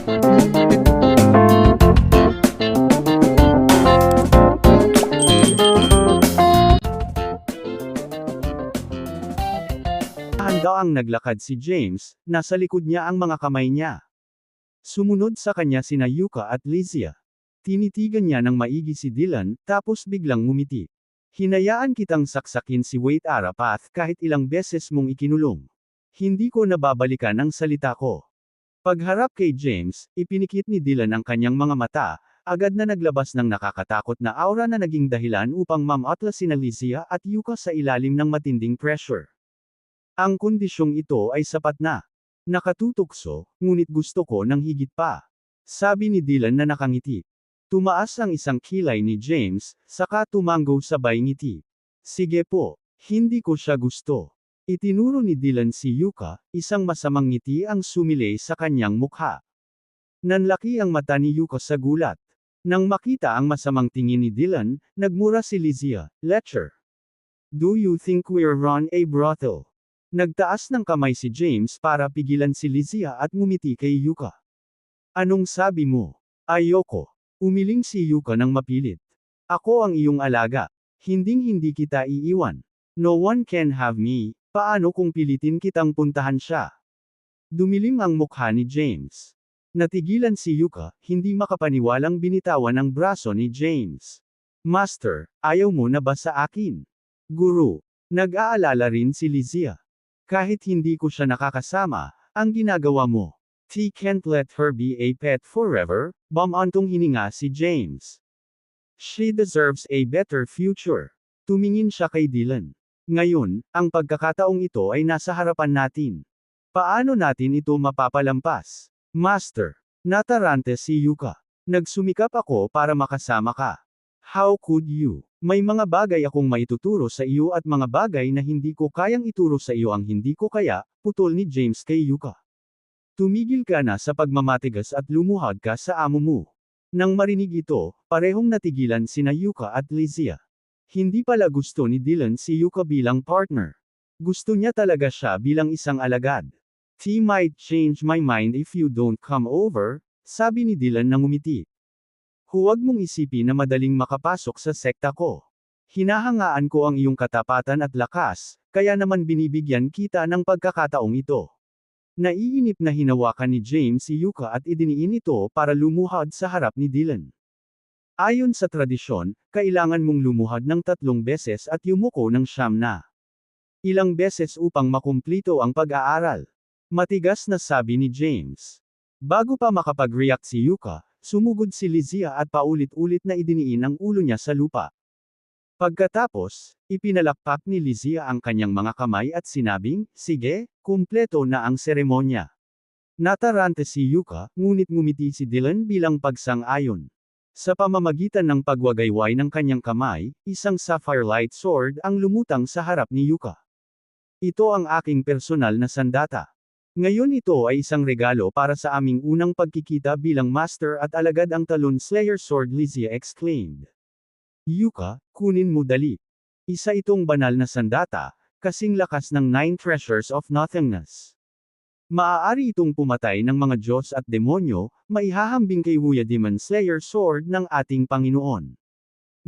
Dahan-daang naglakad si James, nasa likod niya ang mga kamay niya. Sumunod sa kanya sina Yuka at Lizia. Tinitigan niya ng maigi si Dylan, tapos biglang ngumiti. Hinayaan kitang saksakin si Wait Arapath kahit ilang beses mong ikinulong. Hindi ko nababalikan ang salita ko. Pagharap kay James, ipinikit ni Dylan ang kanyang mga mata, agad na naglabas ng nakakatakot na aura na naging dahilan upang mamatla sina Lizia at Yuka sa ilalim ng matinding pressure. Ang kondisyong ito ay sapat na. Nakatutukso, ngunit gusto ko ng higit pa. Sabi ni Dylan na nakangiti. Tumaas ang isang kilay ni James, saka tumanggo sabay ngiti. Sige po, hindi ko siya gusto. Itinuro ni Dylan si Yuka, isang masamang ngiti ang sumilay sa kanyang mukha. Nanlaki ang mata ni Yuka sa gulat. Nang makita ang masamang tingin ni Dylan, nagmura si Lizia, "Letcher. Do you think we're run a brothel?" Nagtaas ng kamay si James para pigilan si Lizia at ngumiti kay Yuka. Anong sabi mo? Ayoko. Umiling si Yuka ng mapilit. Ako ang iyong alaga. Hinding-hindi kita iiwan. No one can have me. Paano kung pilitin kitang puntahan siya? Dumilim ang mukha ni James. Natigilan si Yuka, hindi makapaniwalang binitawan ang braso ni James. Master, ayaw mo na ba sa akin? Guru. Nag-aalala rin si Lizia. Kahit hindi ko siya nakakasama, ang ginagawa mo. He can't let her be a pet forever, bumantong hininga si James. She deserves a better future. Tumingin siya kay Dylan. Ngayon, ang pagkakataong ito ay nasa harapan natin. Paano natin ito mapapalampas? Master. Natarante si Yuka. Nagsumikap ako para makasama ka. How could you? May mga bagay akong maituturo sa iyo at mga bagay na hindi ko kayang ituro sa iyo ang hindi ko kaya, putol ni James kay Yuka. Tumigil ka na sa pagmamatigas at lumuhad ka sa amo mo. Nang marinig ito, parehong natigilan sina Yuka at Lizia. Hindi pala gusto ni Dylan si Yuka bilang partner. Gusto niya talaga siya bilang isang alagad. He might change my mind if you don't come over, sabi ni Dylan na ngumiti. Huwag mong isipin na madaling makapasok sa sekta ko. Hinahangaan ko ang iyong katapatan at lakas, kaya naman binibigyan kita ng pagkakataong ito. Naiinip na hinawakan ni James si Yuka at idiniin ito para lumuhad sa harap ni Dylan. Ayon sa tradisyon, kailangan mong lumuhad ng 3 beses at yumuko ng 9 na. Ilang beses upang makumplito ang pag-aaral. Matigas na sabi ni James. Bago pa makapag-react si Yuka, sumugod si Lizia at paulit-ulit na idiniin ang ulo niya sa lupa. Pagkatapos, ipinalakpak ni Lizia ang kanyang mga kamay at sinabing, sige, kumpleto na ang seremonya. Natarante si Yuka, ngunit ngumiti si Dylan bilang pagsang-ayon. Sa pamamagitan ng pagwagayway ng kanyang kamay, isang sapphire light sword ang lumutang sa harap ni Yuka. Ito ang aking personal na sandata. Ngayon ito ay isang regalo para sa aming unang pagkikita bilang master at alagad ang Talon Slayer Sword, Lizia exclaimed. Yuka, kunin mo dali. Isa itong banal na sandata, kasing lakas ng 9 treasures of nothingness. Maaari itong pumatay ng mga Diyos at demonyo, maihahambing kay Wuya Demon Slayer Sword ng ating Panginoon.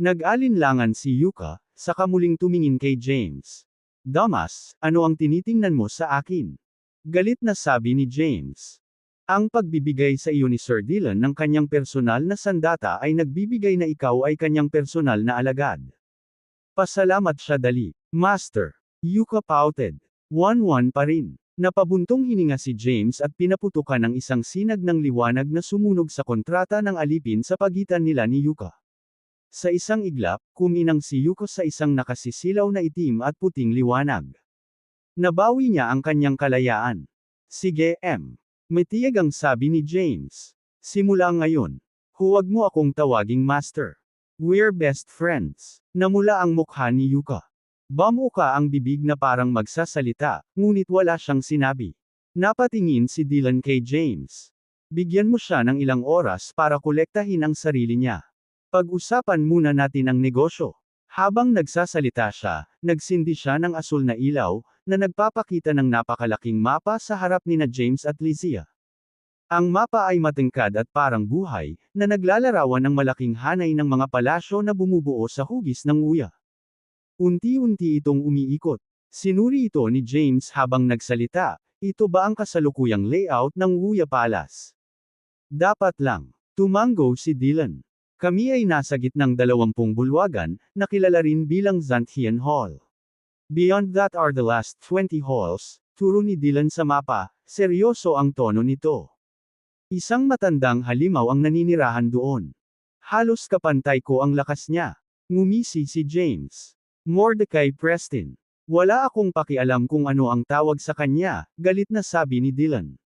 Nag-alinlangan si Yuka, saka muling tumingin kay James. Damas, ano ang tinitingnan mo sa akin? Galit na sabi ni James. Ang pagbibigay sa iyo ni Sir Dylan ng kanyang personal na sandata ay nagbibigay na ikaw ay kanyang personal na alagad. Pasalamat siya dali. Master. Yuka pouted. 1-1 pa rin. Napabuntong hininga si James at pinaputukan ng isang sinag ng liwanag na sumunog sa kontrata ng alipin sa pagitan nila ni Yuka. Sa isang iglap, kuminang si Yuka sa isang nakasisilaw na itim at puting liwanag. Nabawi niya ang kanyang kalayaan. Sige, matiyag ang sabi ni James. Simula ngayon, huwag mo akong tawaging master. We're best friends. Namula ang mukha ni Yuka. Bumuka ang bibig na parang magsasalita, ngunit wala siyang sinabi. Napatingin si Dylan kay James. Bigyan mo siya ng ilang oras para kolektahin ang sarili niya. Pag-usapan muna natin ang negosyo. Habang nagsasalita siya, nagsindi siya ng asul na ilaw, na nagpapakita ng napakalaking mapa sa harap nina James at Lizia. Ang mapa ay matangkad at parang buhay, na naglalarawan ng malaking hanay ng mga palasyo na bumubuo sa hugis ng nguya. Unti-unti itong umiikot. Sinuri ito ni James habang nagsalita, ito ba ang kasalukuyang layout ng Nguya Palace? Dapat lang. Tumango si Dylan. Kami ay nasa gitnang 20 bulwagan, na kilala rin bilang Xanthian Hall. Beyond that are the last 20 halls, turo ni Dylan sa mapa, seryoso ang tono nito. Isang matandang halimaw ang naninirahan doon. Halos kapantay ko ang lakas niya. Ngumisi si James. Mordecai Preston. Wala akong pakialam kung ano ang tawag sa kanya, galit na sabi ni Dylan.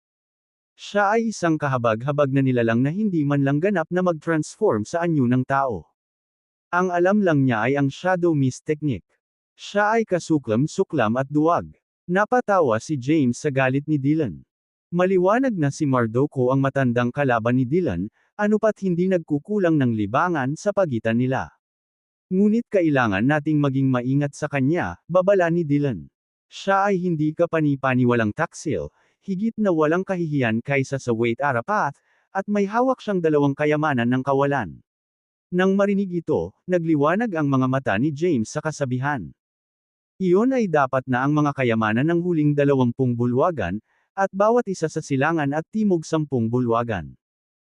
Siya ay isang kahabag-habag na nilalang na hindi man lang ganap na mag-transform sa anyo ng tao. Ang alam lang niya ay ang Shadow Mist Technique. Siya ay kasuklam-suklam at duwag. Napatawa si James sa galit ni Dylan. Maliwanag na si Mardoco ang matandang kalaban ni Dylan, ano pat hindi nagkukulang ng libangan sa pagitan nila. Ngunit kailangan nating maging maingat sa kanya, babala ni Dylan. Siya ay hindi kapani-paniwalang taksil, higit na walang kahihiyan kaysa sa Wait Arapath, at may hawak siyang 2 kayamanan ng kawalan. Nang marinig ito, nagliwanag ang mga mata ni James sa kasabihan. Iyon ay dapat na ang mga kayamanan ng huling 20 bulwagan, at bawat isa sa silangan at timog 10 bulwagan.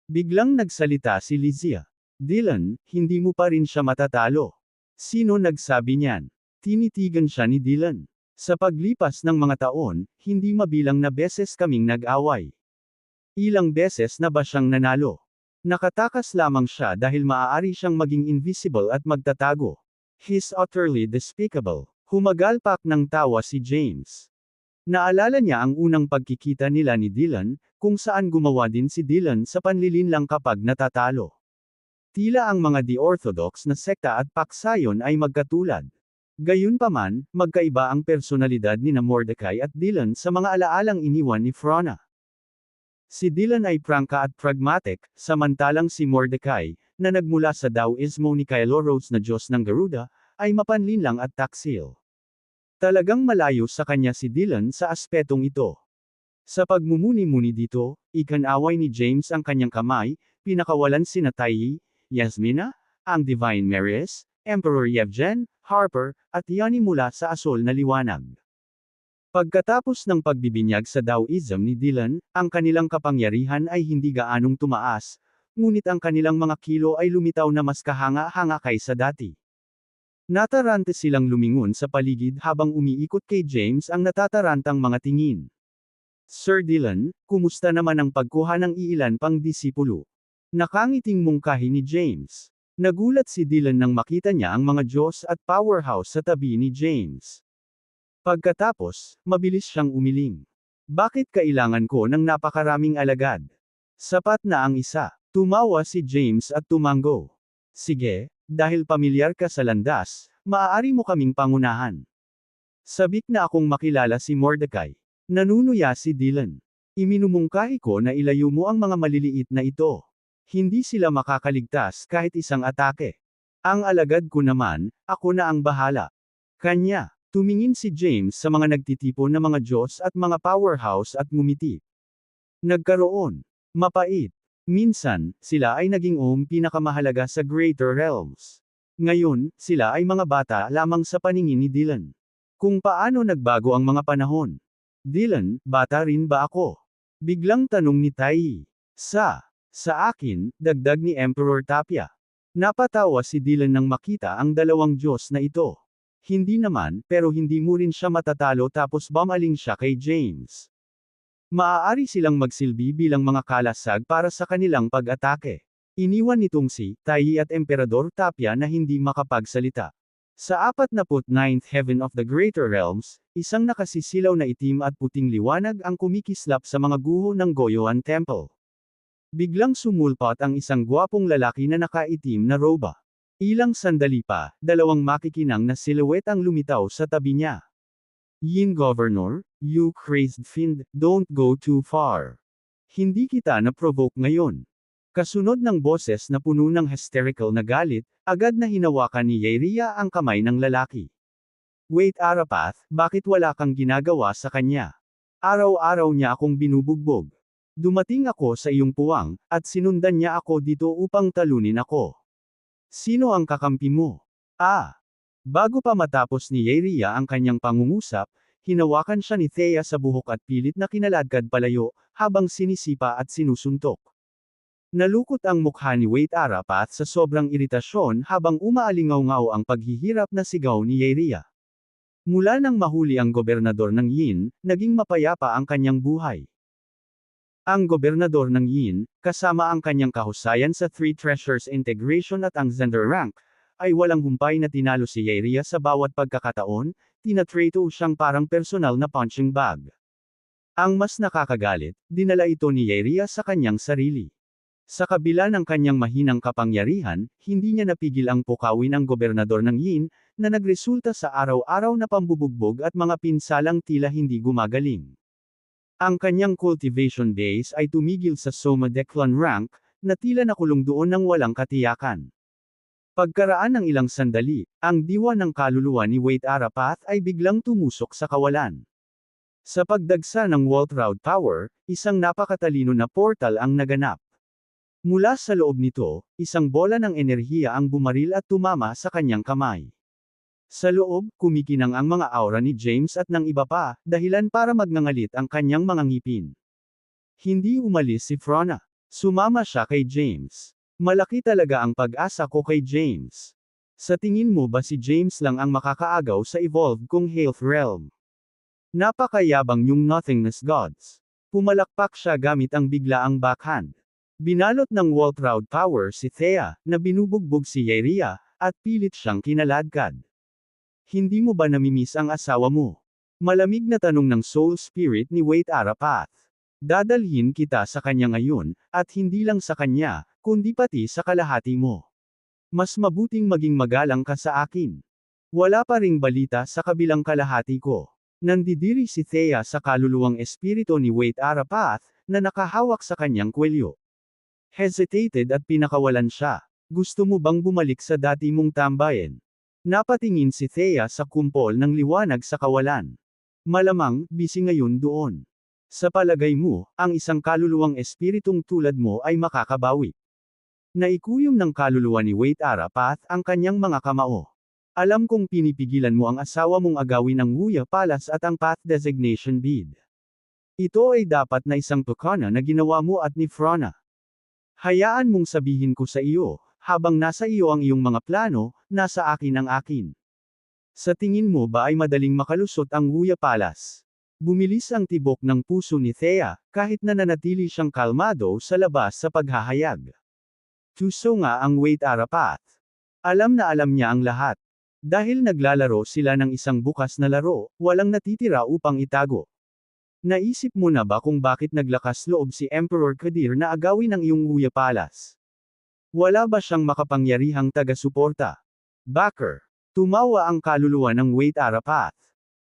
Biglang nagsalita si Lysia. Dylan, hindi mo pa rin siya matatalo. Sino nagsabi niyan? Tinitigan siya ni Dylan. Sa paglipas ng mga taon, hindi mabilang na beses kaming nag-away. Ilang beses na ba siyang nanalo? Nakatakas lamang siya dahil maaari siyang maging invisible at magtatago. He's utterly despicable. Humagalpak ng tawa si James. Naalala niya ang unang pagkikita nila ni Dylan, kung saan gumawa din si Dylan sa panlilinlang kapag natatalo. Tila ang mga di-orthodox na sekta at paksayon ay magkatulad. Gayunpaman, magkaiba ang personalidad ni Mordecai at Dylan sa mga alaalang iniwan ni Frona. Si Dylan ay prangka at pragmatic, samantalang si Mordecai, na nagmula sa Taoismo ni Kailoros na Diyos ng Garuda, ay mapanlinlang at taksil. Talagang malayo sa kanya si Dylan sa aspetong ito. Sa pagmumuni-muni dito, ikanaway ni James ang kanyang kamay, pinakawalan sina Taiyi, Yasmina, ang Divine Maris, Emperor Yevgen, Harper, at Yanni mula sa asol na liwanag. Pagkatapos ng pagbibinyag sa Taoism ni Dylan, ang kanilang kapangyarihan ay hindi gaanong tumaas, ngunit ang kanilang mga kilo ay lumitaw na mas kahanga-hanga kaysa dati. Natarante silang lumingon sa paligid habang umiikot kay James ang natatarantang mga tingin. Sir Dylan, kumusta naman ang pagkuha ng iilan pang disipulo? Nakangiting mungkahi ni James. Nagulat si Dylan nang makita niya ang mga Diyos at powerhouse sa tabi ni James. Pagkatapos, mabilis siyang umiling. Bakit kailangan ko ng napakaraming alagad? Sapat na ang isa. Tumawa si James at tumango. Sige, dahil pamilyar ka sa landas, maaari mo kaming pangunahan. Sabik na akong makilala si Mordecai. Nanunuya si Dylan. Iminumungkahi ko na ilayo mo ang mga maliliit na ito. Hindi sila makakaligtas kahit isang atake. Ang alagad ko naman, ako na ang bahala. Kanya, tumingin si James sa mga nagtitipon na mga Diyos at mga powerhouse at ngumiti. Nagkaroon. Mapait. Minsan, sila ay naging pinakamahalaga sa Greater Realms. Ngayon, sila ay mga bata lamang sa paningin ni Dylan. Kung paano nagbago ang mga panahon. Dylan, bata rin ba ako? Biglang tanong ni Tai. Sa akin, dagdag ni Emperor Tapia. Napatawa si Dylan nang makita ang 2 Diyos na ito. Hindi naman, pero hindi mo rin siya matatalo tapos bumaling siya kay James. Maaari silang magsilbi bilang mga kalasag para sa kanilang pag-atake. Iniwan nitong si Tai at Emperador Tapia na hindi makapagsalita. Sa 49th Heaven of the Greater Realms, isang nakasisilaw na itim at puting liwanag ang kumikislap sa mga guho ng Goyoan Temple. Biglang sumulpot ang isang gwapong lalaki na nakaitim na roba. Ilang sandali pa, 2 makikinang na silhouette ang lumitaw sa tabi niya. Yin Governor, you crazed fiend, don't go too far. Hindi kita na-provoke ngayon. Kasunod ng boses na puno ng hysterical na galit, agad na hinawakan ni Yeria ang kamay ng lalaki. Wait Arapath, bakit wala kang ginagawa sa kanya? Araw-araw niya akong binubugbog. Dumating ako sa iyong puwang, at sinundan niya ako dito upang talunin ako. Sino ang kakampi mo? Ah! Bago pa matapos ni Yeria ang kanyang pangungusap, hinawakan siya ni Thea sa buhok at pilit na kinaladkad palayo, habang sinisipa at sinusuntok. Nalukot ang mukha ni Wait Arapath sa sobrang iritasyon habang umaalingaw-ngaw ang paghihirap na sigaw ni Yeria. Mula nang mahuli ang gobernador ng Yin, naging mapayapa ang kanyang buhay. Ang gobernador ng Yin, kasama ang kanyang kahusayan sa Three Treasures Integration at ang Zender rank, ay walang humpay na tinalo si Yeria sa bawat pagkakataon, tinatrato siyang parang personal na punching bag. Ang mas nakakagalit, dinala ito ni Yeria sa kanyang sarili. Sa kabila ng kanyang mahinang kapangyarihan, hindi niya napigil ang pukawin ang gobernador ng Yin, na nagresulta sa araw-araw na pambubugbog at mga pinsalang tila hindi gumagaling. Ang kanyang cultivation base ay tumigil sa Soma Declan rank, na tila nakulong doon ng walang katiyakan. Pagkaraan ng ilang sandali, ang diwa ng kaluluwa ni Wait Arapath ay biglang tumusok sa kawalan. Sa pagdagsa ng Waltraud Power, isang napakatalino na portal ang naganap. Mula sa loob nito, isang bola ng enerhiya ang bumaril at tumama sa kanyang kamay. Sa loob, kumikinang ang mga aura ni James at ng iba pa, dahilan para magngangalit ang kanyang mga ngipin. Hindi umalis si Frona. Sumama siya kay James. Malaki talaga ang pag-asa ko kay James. Sa tingin mo ba si James lang ang makakaagaw sa evolved kong health realm? Napakayabang niyong nothingness gods. Pumalakpak siya gamit ang biglaang backhand. Binalot ng Waltraud Power si Thea, na binubugbog si Yeria, at pilit siyang kinaladkad. Hindi mo ba namimiss ang asawa mo? Malamig na tanong ng Soul Spirit ni Wait Arapath. Dadalhin kita sa kanya ngayon, at hindi lang sa kanya, kundi pati sa kalahati mo. Mas mabuting maging magalang ka sa akin. Wala pa ring balita sa kabilang kalahati ko. Nandidiri si Thea sa kaluluwang espiritu ni Wait Arapath, na nakahawak sa kanyang kwelyo. Hesitated at pinakawalan siya. Gusto mo bang bumalik sa dati mong tambayan? Napatingin si Thea sa kumpol ng liwanag sa kawalan. Malamang, busy ngayon doon. Sa palagay mo, ang isang kaluluwang espiritong tulad mo ay makakabawi. Naikuyom ng kaluluwa ni Wait Arapath ang kanyang mga kamao. Alam kong pinipigilan mo ang asawa mong agawin ang Wuya Palace at ang Path Designation Bid. Ito ay dapat na isang tukana na ginawa mo at ni Frona. Hayaan mong sabihin ko sa iyo, habang nasa iyo ang iyong mga plano, nasa akin ang akin. Sa tingin mo ba ay madaling makalusot ang Wuya Palace? Bumilis ang tibok ng puso ni Thea, kahit na nanatili siyang kalmado sa labas sa paghahayag. Tuso nga ang Wait Arapath. Alam na alam niya ang lahat. Dahil naglalaro sila ng isang bukas na laro, walang natitira upang itago. Naisip mo na ba kung bakit naglakas loob si Emperor Kadir na agawin ang iyong Wuya Palace? Wala ba siyang makapangyarihang taga-suporta? Backer. Tumawa ang kaluluwa ng Wait Arapath.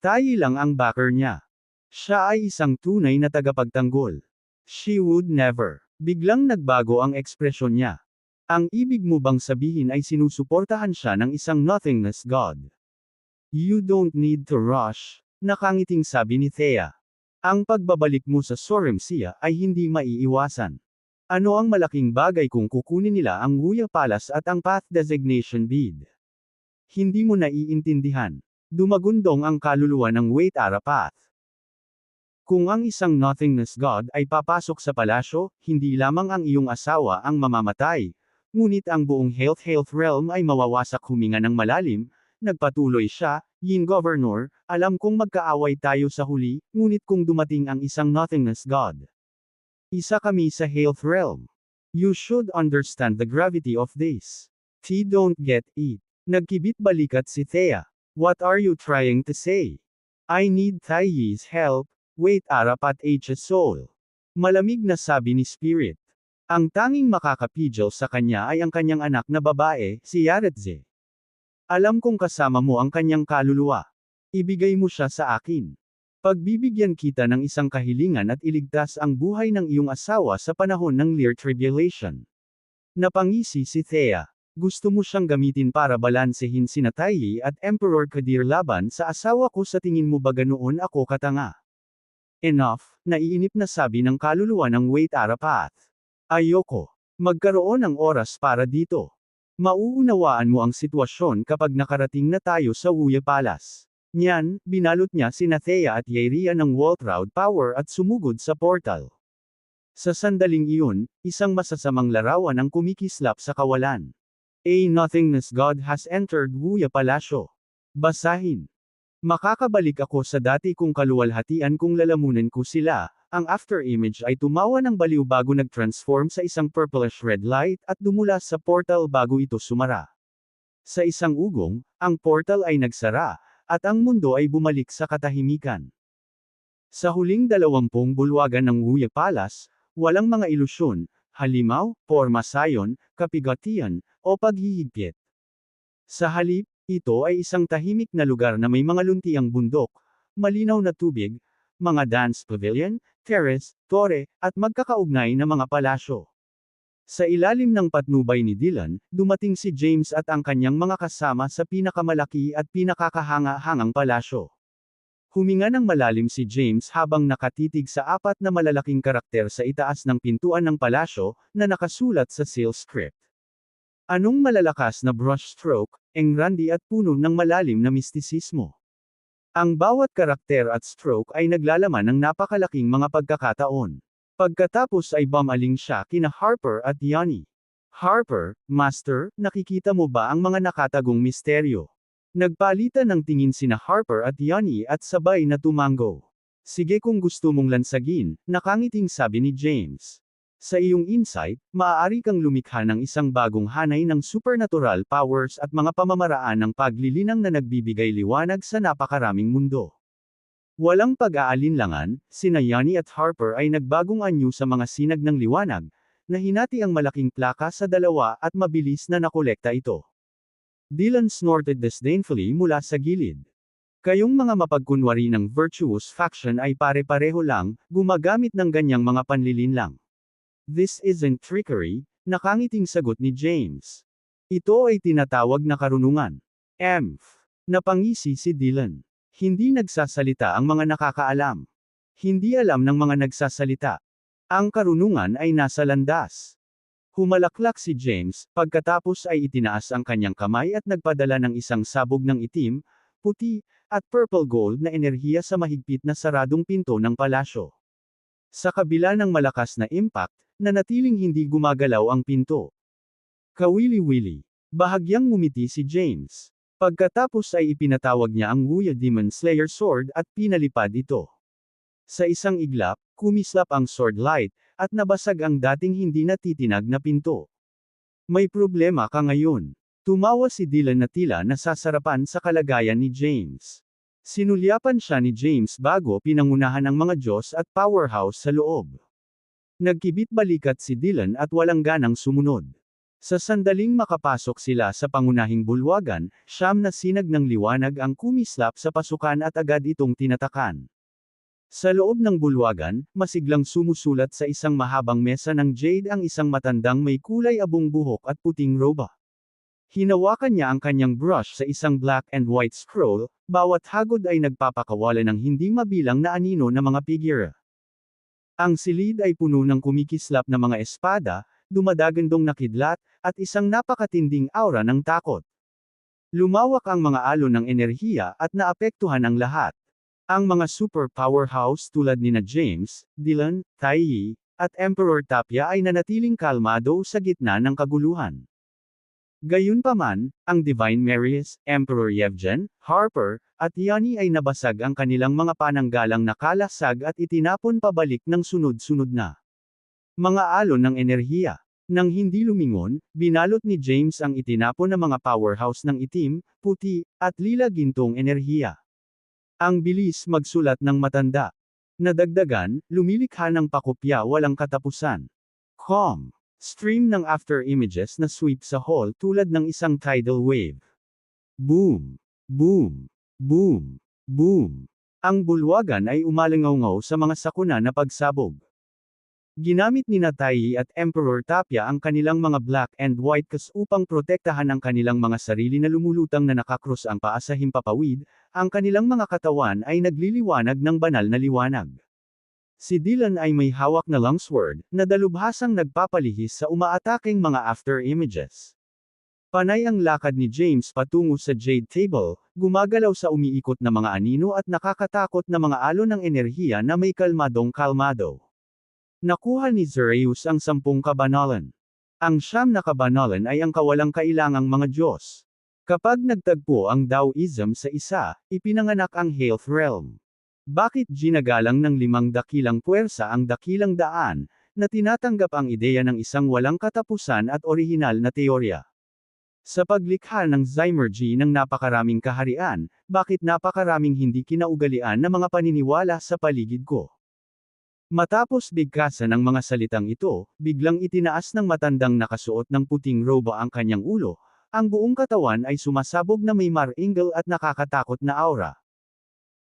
Tayo lang ang backer niya. Siya ay isang tunay na tagapagtanggol. She would never. Biglang nagbago ang ekspresyon niya. Ang ibig mo bang sabihin ay sinusuportahan siya ng isang nothingness god? You don't need to rush, nakangiting sabi ni Thea. Ang pagbabalik mo sa Soremsia ay hindi maiiwasan. Ano ang malaking bagay kung kukunin nila ang Wuya Palace at ang Path Designation Bid? Hindi mo naiintindihan. Dumagundong ang kaluluwa ng Wait Arapath. Kung ang isang nothingness god ay papasok sa palasyo, hindi lamang ang iyong asawa ang mamamatay, ngunit ang buong health realm ay mawawasak. Huminga ng malalim, nagpatuloy siya, Yin Governor, alam kong magkaaway tayo sa huli, ngunit kung dumating ang isang nothingness god, isa kami sa health realm. You should understand the gravity of this. Don't get it. Nagkibit balikat si Thea. What are you trying to say? I need Taiyi's help. Wait Arapath H's soul. Malamig na sabi ni Spirit. Ang tanging makakapigil sa kanya ay ang kanyang anak na babae, si Yaretze. Alam kong kasama mo ang kanyang kaluluwa. Ibigay mo siya sa akin. Pagbibigyan kita ng isang kahilingan at iligtas ang buhay ng iyong asawa sa panahon ng Lear Tribulation. Napangisi si Thea. Gusto mo siyang gamitin para balansehin sina Taiyi at Emperor Kadir laban sa asawa ko. Sa tingin mo ba ganoon ako katanga? Enough, naiinip na sabi ng kaluluwa ng Wait Arapath. Ayoko. Magkaroon ng oras para dito. Mauunawaan mo ang sitwasyon kapag nakarating na tayo sa Wuya Palace. Niyan, binalot niya sina Thea at Yaeria ng Waltraud power at sumugod sa portal. Sa sandaling iyon, isang masasamang larawan ang kumikislap sa kawalan. A nothingness god has entered Wuya Palasyo. Basahin. Makakabalik ako sa dati kong kaluwalhatian kung lalamunan ko sila. Ang after image ay tumawa ng baliw bago nag-transform sa isang purplish red light at dumula sa portal bago ito sumara. Sa isang ugong, ang portal ay nagsara, at ang mundo ay bumalik sa katahimikan. Sa huling 20 bulwagan ng Wuya Palace, walang mga ilusyon, halimaw, pormasayon, kapigatian, o paghihigpit. Sa halip, ito ay isang tahimik na lugar na may mga luntiang bundok, malinaw na tubig, mga dance pavilion, terrace, tore, at magkakaugnay na mga palasyo. Sa ilalim ng patnubay ni Dylan, dumating si James at ang kanyang mga kasama sa pinakamalaki at pinakakahanga-hangang palasyo. Huminga ng malalim si James habang nakatitig sa 4 na malalaking karakter sa itaas ng pintuan ng palasyo, na nakasulat sa seal script. Anong malalakas na brushstroke, engrandi at puno ng malalim na mistisismo. Ang bawat karakter at stroke ay naglalaman ng napakalaking mga pagkakataon. Pagkatapos ay bumaling siya kina Harper at Yanni. Harper, Master, nakikita mo ba ang mga nakatagong misteryo? Nagpalitan ng tingin sina Harper at Yanni at sabay na tumango. Sige kung gusto mong lansagin, nakangiting sabi ni James. Sa iyong insight, maaari kang lumikha ng isang bagong hanay ng supernatural powers at mga pamamaraan ng paglilinang na nagbibigay liwanag sa napakaraming mundo. Walang pag-aalinlangan, sina Yanni at Harper ay nagbagong anyo sa mga sinag ng liwanag, na hinati ang malaking plaka sa dalawa at mabilis na nakolekta ito. Dylan snorted disdainfully mula sa gilid. Kayong mga mapagkunwari ng virtuous faction ay pare-pareho lang, gumagamit ng ganyang mga panlilinlang. This isn't trickery, nakangiting sagot ni James. Ito ay tinatawag na karunungan. Napangisi si Dylan. Hindi nagsasalita ang mga nakakaalam. Hindi alam ng mga nagsasalita. Ang karunungan ay nasa landas. Humalaklak si James, pagkatapos ay itinaas ang kanyang kamay at nagpadala ng isang sabog ng itim, puti, at purple gold na enerhiya sa mahigpit na saradong pinto ng palasyo. Sa kabila ng malakas na impact, nanatiling hindi gumagalaw ang pinto. Kawili-wili. Bahagyang ngumiti si James. Pagkatapos ay ipinatawag niya ang Wuya Demon Slayer Sword at pinalipad ito. Sa isang iglap, kumislap ang sword light, at nabasag ang dating hindi natitinag na pinto. May problema ka ngayon. Tumawa si Dylan na tila nasasarapan sa kalagayan ni James. Sinulyapan siya ni James bago pinangunahan ang mga Diyos at powerhouse sa loob. Nagkibit balikat si Dylan at walang ganang sumunod. Sa sandaling makapasok sila sa pangunahing bulwagan, 9 na sinag ng liwanag ang kumislap sa pasukan at agad itong tinatakan. Sa loob ng bulwagan, masiglang sumusulat sa isang mahabang mesa ng jade ang isang matandang may kulay abong buhok at puting roba. Hinawakan niya ang kanyang brush sa isang black and white scroll, bawat hagod ay nagpapakawala ng hindi mabilang na anino na mga figure. Ang silid ay puno ng kumikislap na mga espada, dumadagandong na kidlat, at isang napakatinding aura ng takot. Lumawak ang mga alon ng enerhiya at naapektuhan ang lahat. Ang mga super powerhouse tulad nina James, Dylan, Taiyi, at Emperor Tapia ay nanatiling kalmado sa gitna ng kaguluhan. Gayunpaman, ang Divine Marius, Emperor Yevgen, Harper, at Yanni ay nabasag ang kanilang mga pananggalang na kalasag at itinapon pabalik ng sunod-sunod na mga alon ng enerhiya. Nang hindi lumingon, binalot ni James ang itinapon na mga powerhouse ng itim, puti, at lila gintong enerhiya. Ang bilis magsulat ng matanda. Nadagdagan, lumilikha ng pakopya walang katapusan. Stream ng after images na sweep sa hall tulad ng isang tidal wave. Boom! Boom! Boom! Boom! Ang bulwagan ay umalingaw sa mga sakuna na pagsabog. Ginamit ni Taiyi at Emperor Tapia ang kanilang mga black and white cast upang protektahan ang kanilang mga sarili na lumulutang na nakakros ang paa sa himpapawid, ang kanilang mga katawan ay nagliliwanag ng banal na liwanag. Si Dylan ay may hawak na longsword, na dalubhasang nagpapalihis sa umaatakeng mga after images. Panay ang lakad ni James patungo sa Jade Table, gumagalaw sa umiikot na mga anino at nakakatakot na mga alon ng enerhiya na may kalmadong kalmado. Nakuha ni Zereus ang 10 kabanalan. Ang 9 na kabanalan ay ang kawalang kailangang mga Diyos. Kapag nagtagpo ang Taoism sa isa, ipinanganak ang Health Realm. Bakit ginagalang ng 5 dakilang puwersa ang dakilang daan, na tinatanggap ang ideya ng isang walang katapusan at orihinal na teorya? Sa paglikha ng Zymergy ng napakaraming kaharian, bakit napakaraming hindi kinaugalian na mga paniniwala sa paligid ko? Matapos bigkasan ng mga salitang ito, biglang itinaas ng matandang nakasuot ng puting roba ang kanyang ulo, ang buong katawan ay sumasabog na may maringal at nakakatakot na aura.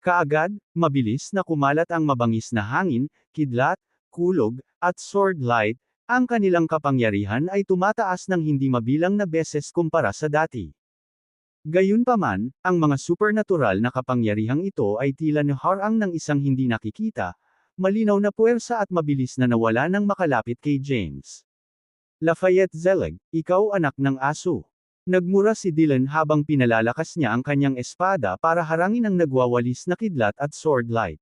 Kaagad, mabilis na kumalat ang mabangis na hangin, kidlat, kulog, at sword light, ang kanilang kapangyarihan ay tumataas ng hindi mabilang na beses kumpara sa dati. Gayunpaman, ang mga supernatural na kapangyarihang ito ay tila naharang ng isang hindi nakikita, malinaw na puwersa at mabilis na nawala nang makalapit kay James. Lafayette Zelig, ikaw anak ng aso. Nagmura si Dylan habang pinalalakas niya ang kanyang espada para harangin ang nagwawalis na kidlat at sword light.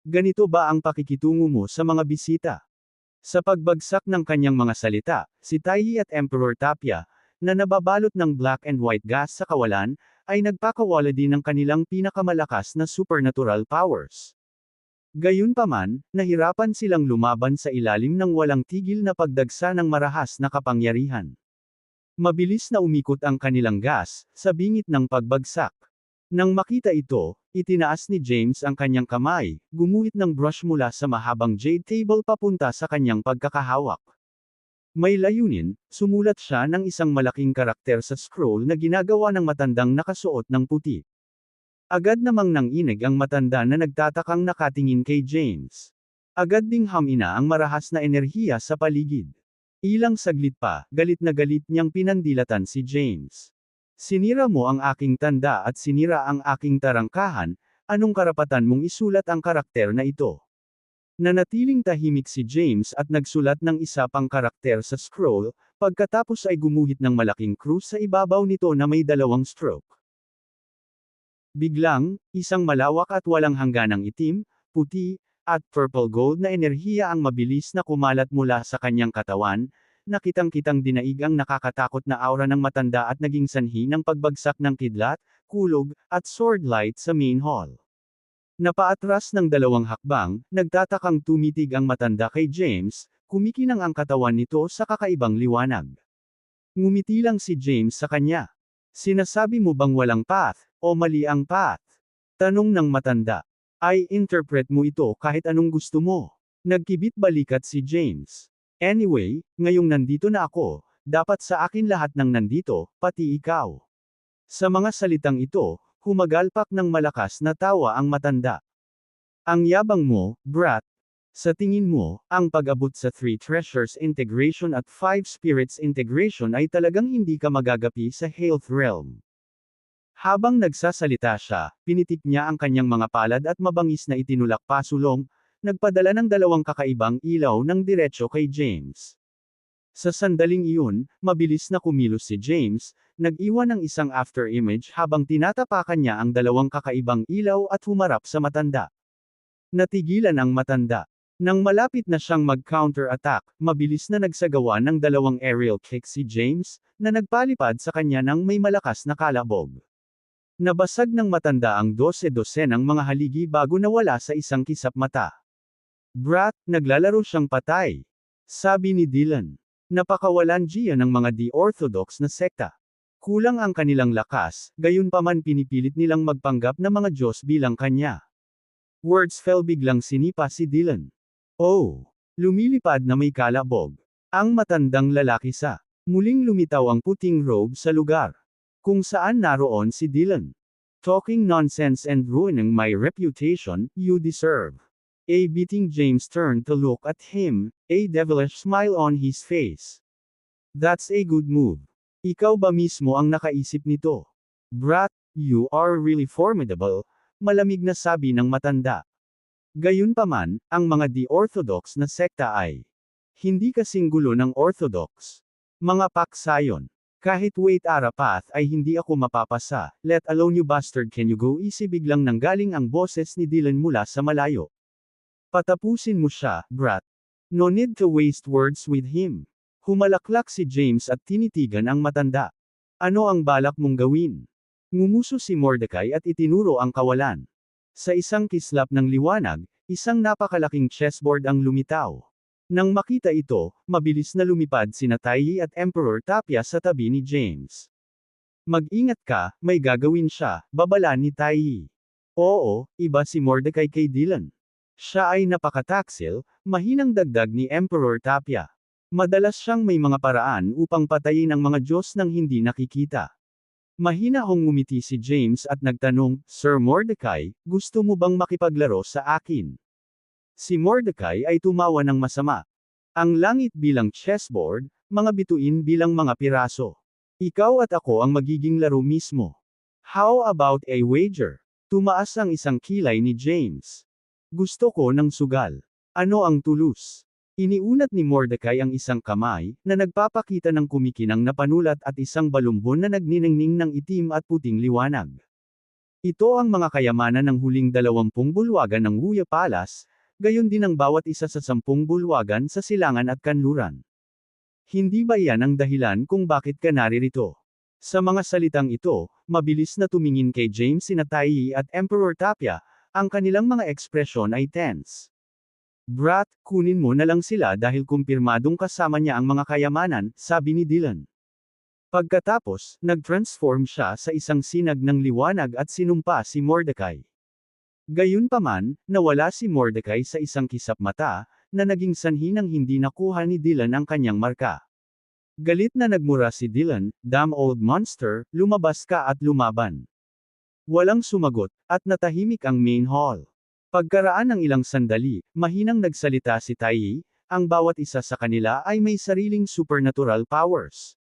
Ganito ba ang pakikitungo mo sa mga bisita? Sa pagbagsak ng kanyang mga salita, si Taiyi at Emperor Tapia, na nababalot ng black and white gas sa kawalan, ay nagpakawala din ng kanilang pinakamalakas na supernatural powers. Gayunpaman, nahirapan silang lumaban sa ilalim ng walang tigil na pagdagsa ng marahas na kapangyarihan. Mabilis na umikot ang kanilang gas, sa bingit ng pagbagsak. Nang makita ito, itinaas ni James ang kanyang kamay, gumuhit ng brush mula sa mahabang jade table papunta sa kanyang pagkakahawak. May layunin, sumulat siya ng isang malaking karakter sa scroll na ginagawa ng matandang nakasuot ng puti. Agad namang nanginig ang matanda na nagtatakang nakatingin kay James. Agad ding hamina ang marahas na enerhiya sa paligid. Ilang saglit pa, galit na galit niyang pinandilatan si James. Sinira mo ang aking tanda at sinira ang aking tarangkahan, anong karapatan mong isulat ang karakter na ito? Nanatiling tahimik si James at nagsulat ng isa pang karakter sa scroll, pagkatapos ay gumuhit ng malaking krus sa ibabaw nito na may 2 stroke. Biglang, isang malawak at walang hangganang itim, puti, at purple gold na enerhiya ang mabilis na kumalat mula sa kanyang katawan, nakitang-kitang dinaig ang nakakatakot na aura ng matanda at naging sanhi ng pagbagsak ng kidlat, kulog, at sword light sa main hall. Napaatras ng 2 hakbang, nagtatakang tumitig ang matanda kay James, kumikinang ang katawan nito sa kakaibang liwanag. Ngumiti lang si James sa kanya. Sinasabi mo bang walang path, o mali ang path? Tanong ng matanda. Ay interpret mo ito kahit anong gusto mo. Nagkibit balikat si James. Anyway, ngayong nandito na ako, dapat sa akin lahat ng nandito, pati ikaw. Sa mga salitang ito, humagalpak ng malakas na tawa ang matanda. Ang yabang mo, brat. Sa tingin mo, ang pag-abot sa 3 treasures integration at 5 spirits integration ay talagang hindi ka magagapi sa health realm. Habang nagsasalita siya, pinitik niya ang kanyang mga palad at mabangis na itinulak pasulong, nagpadala ng 2 kakaibang ilaw ng diretso kay James. Sa sandaling iyon, mabilis na kumilos si James, nag-iwan ng isang after image habang tinatapakan niya ang 2 kakaibang ilaw at humarap sa matanda. Natigilan ang matanda. Nang malapit na siyang mag-counter-attack, mabilis na nagsagawa ng 2 aerial kick si James, na nagpalipad sa kanya ng may malakas na kalabog. Nabasag ng matanda ang 12-dosenang mga haligi bago nawala sa isang kisap mata. Brat, naglalaro siyang patay. Sabi ni Dylan. Napakawalan diyan ng mga di-orthodox na sekta. Kulang ang kanilang lakas, gayunpaman pinipilit nilang magpanggap na mga Diyos bilang kanya. Words fell biglang sinipa si Dylan. Oh! Lumilipad na may kalabog. Ang matandang lalaki sa. Muling lumitaw ang puting robe sa lugar. Kung saan naroon si Dylan. Talking nonsense and ruining my reputation, you deserve. A beating James turned to look at him, a devilish smile on his face. That's a good move. Ikaw ba mismo ang nakaisip nito? Brat, you are really formidable, malamig na sabi ng matanda. Gayunpaman, ang mga di-orthodox na sekta ay hindi kasing gulo ng orthodox. Mga paksayon. Kahit wait Arapath ay hindi ako mapapasa, let alone you bastard can you go easy biglang nanggaling ang boses ni Dylan mula sa malayo. Patapusin mo siya, brat. No need to waste words with him. Humalaklak si James at tinitigan ang matanda. Ano ang balak mong gawin? Ngumuso si Mordecai at itinuro ang kawalan. Sa isang kislap ng liwanag, isang napakalaking chessboard ang lumitaw. Nang makita ito, mabilis na lumipad sina Taiyi at Emperor Tapia sa tabi ni James. Mag-ingat ka, may gagawin siya, babala ni Taiyi. Oo, iba si Mordecai kay Dylan. Siya ay napakataksil, mahinang dagdag ni Emperor Tapia. Madalas siyang may mga paraan upang patayin ang mga Diyos nang hindi nakikita. Mahina hong ngumiti si James at nagtanong, Sir Mordecai, gusto mo bang makipaglaro sa akin? Si Mordecai ay tumawa ng masama. Ang langit bilang chessboard, mga bituin bilang mga piraso. Ikaw at ako ang magiging laro mismo. How about a wager? Tumaas ang isang kilay ni James. Gusto ko ng sugal. Ano ang tulus? Iniunat ni Mordecai ang isang kamay, na nagpapakita ng kumikinang na panulat at isang balumbon na nagniningning ng itim at puting liwanag. Ito ang mga kayamanan ng huling 20 bulwagan ng Wuya Palace, gayon din ang bawat isa sa 10 bulwagan sa silangan at kanluran. Hindi ba yan ang dahilan kung bakit ka naririto? Sa mga salitang ito, mabilis na tumingin kay James sina Taiyi at Emperor Tapia, ang kanilang mga ekspresyon ay tense. Brat, kunin mo na lang sila dahil kumpirmadong kasama niya ang mga kayamanan, sabi ni Dylan. Pagkatapos, nag-transform siya sa isang sinag ng liwanag at sinumpa si Mordecai. Gayunpaman, nawala si Mordecai sa isang kisap mata, na naging sanhi ng hindi nakuha ni Dylan ang kanyang marka. Galit na nagmura si Dylan, damn old monster, lumabas ka at lumaban. Walang sumagot, at natahimik ang main hall. Pagkaraan ng ilang sandali, mahinang nagsalita si Taiyi, ang bawat isa sa kanila ay may sariling supernatural powers.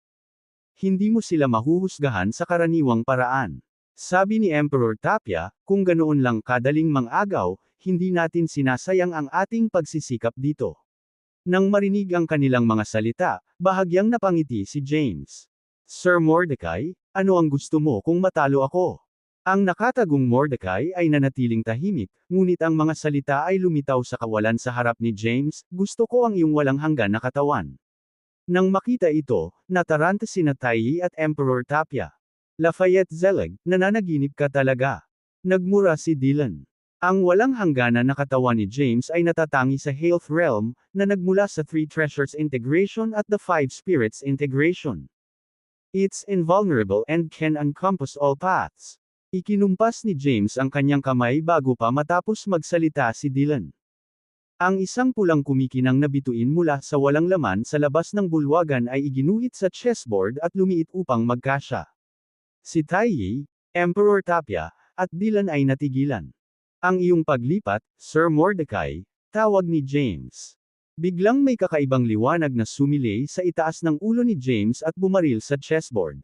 Hindi mo sila mahuhusgahan sa karaniwang paraan. Sabi ni Emperor Tapia, kung ganoon lang kadaling mang-agaw, hindi natin sinasayang ang ating pagsisikap dito. Nang marinig ang kanilang mga salita, bahagyang napangiti si James. Sir Mordecai, ano ang gusto mo kung matalo ako? Ang nakatagong Mordecai ay nanatiling tahimik, ngunit ang mga salita ay lumitaw sa kawalan sa harap ni James, gusto ko ang iyong walang hanggan na katawan. Nang makita ito, nataranta sina Taiyi at Emperor Tapia. Lafayette Zelig, nananaginip ka talaga. Nagmura si Dylan. Ang walang hangganan na katawan ni James ay natatangi sa Health Realm, na nagmula sa Three Treasures Integration at the Five Spirits Integration. It's invulnerable and can encompass all paths. Ikinumpas ni James ang kanyang kamay bago pa matapos magsalita si Dylan. Ang isang pulang kumikinang na bituin mula sa walang laman sa labas ng bulwagan ay iginuhit sa chessboard at lumiit upang magkasya. Si Taiyi, Emperor Tapia, at Dylan ay natigilan. Ang iyong paglipat, Sir Mordecai, tawag ni James. Biglang may kakaibang liwanag na sumilay sa itaas ng ulo ni James at bumaril sa chessboard.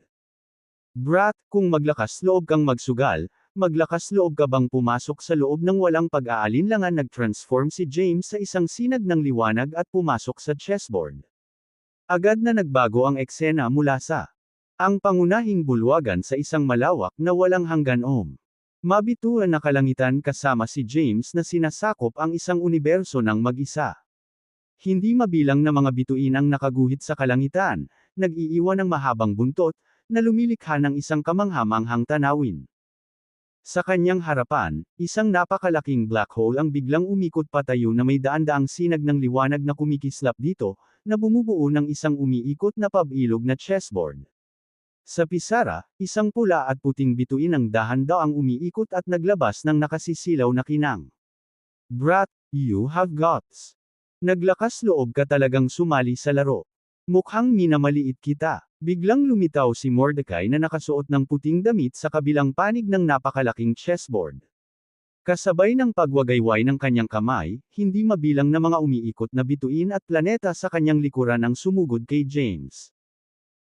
Brat, kung maglakas loob kang magsugal, maglakas loob ka bang pumasok sa loob ng walang pag-aalinlangan? Nag-transform si James sa isang sinag ng liwanag at pumasok sa chessboard. Agad na nagbago ang eksena mula sa ang pangunahing bulwagan sa isang malawak na walang hanggan mabituan na kalangitan kasama si James na sinasakop ang isang universo ng mag-isa. Hindi mabilang na mga bituin ang nakaguhit sa kalangitan, nag-iiwan ng mahabang buntot, na lumilikha ng isang kamanghamanghang tanawin. Sa kanyang harapan, isang napakalaking black hole ang biglang umikot patayo na may daan-daang sinag ng liwanag na kumikislap dito, na bumubuo ng isang umiikot na pabilog na chessboard. Sa pisara, isang pula at puting bituin ang dahan-daang umiikot at naglabas ng nakasisilaw na kinang. Brat, you have guts. Naglakas loob ka talagang sumali sa laro. Mukhang minamaliit kita. Biglang lumitaw si Mordecai na nakasuot ng puting damit sa kabilang panig ng napakalaking chessboard. Kasabay ng pagwagayway ng kanyang kamay, hindi mabilang na mga umiikot na bituin at planeta sa kanyang likuran ang sumugod kay James.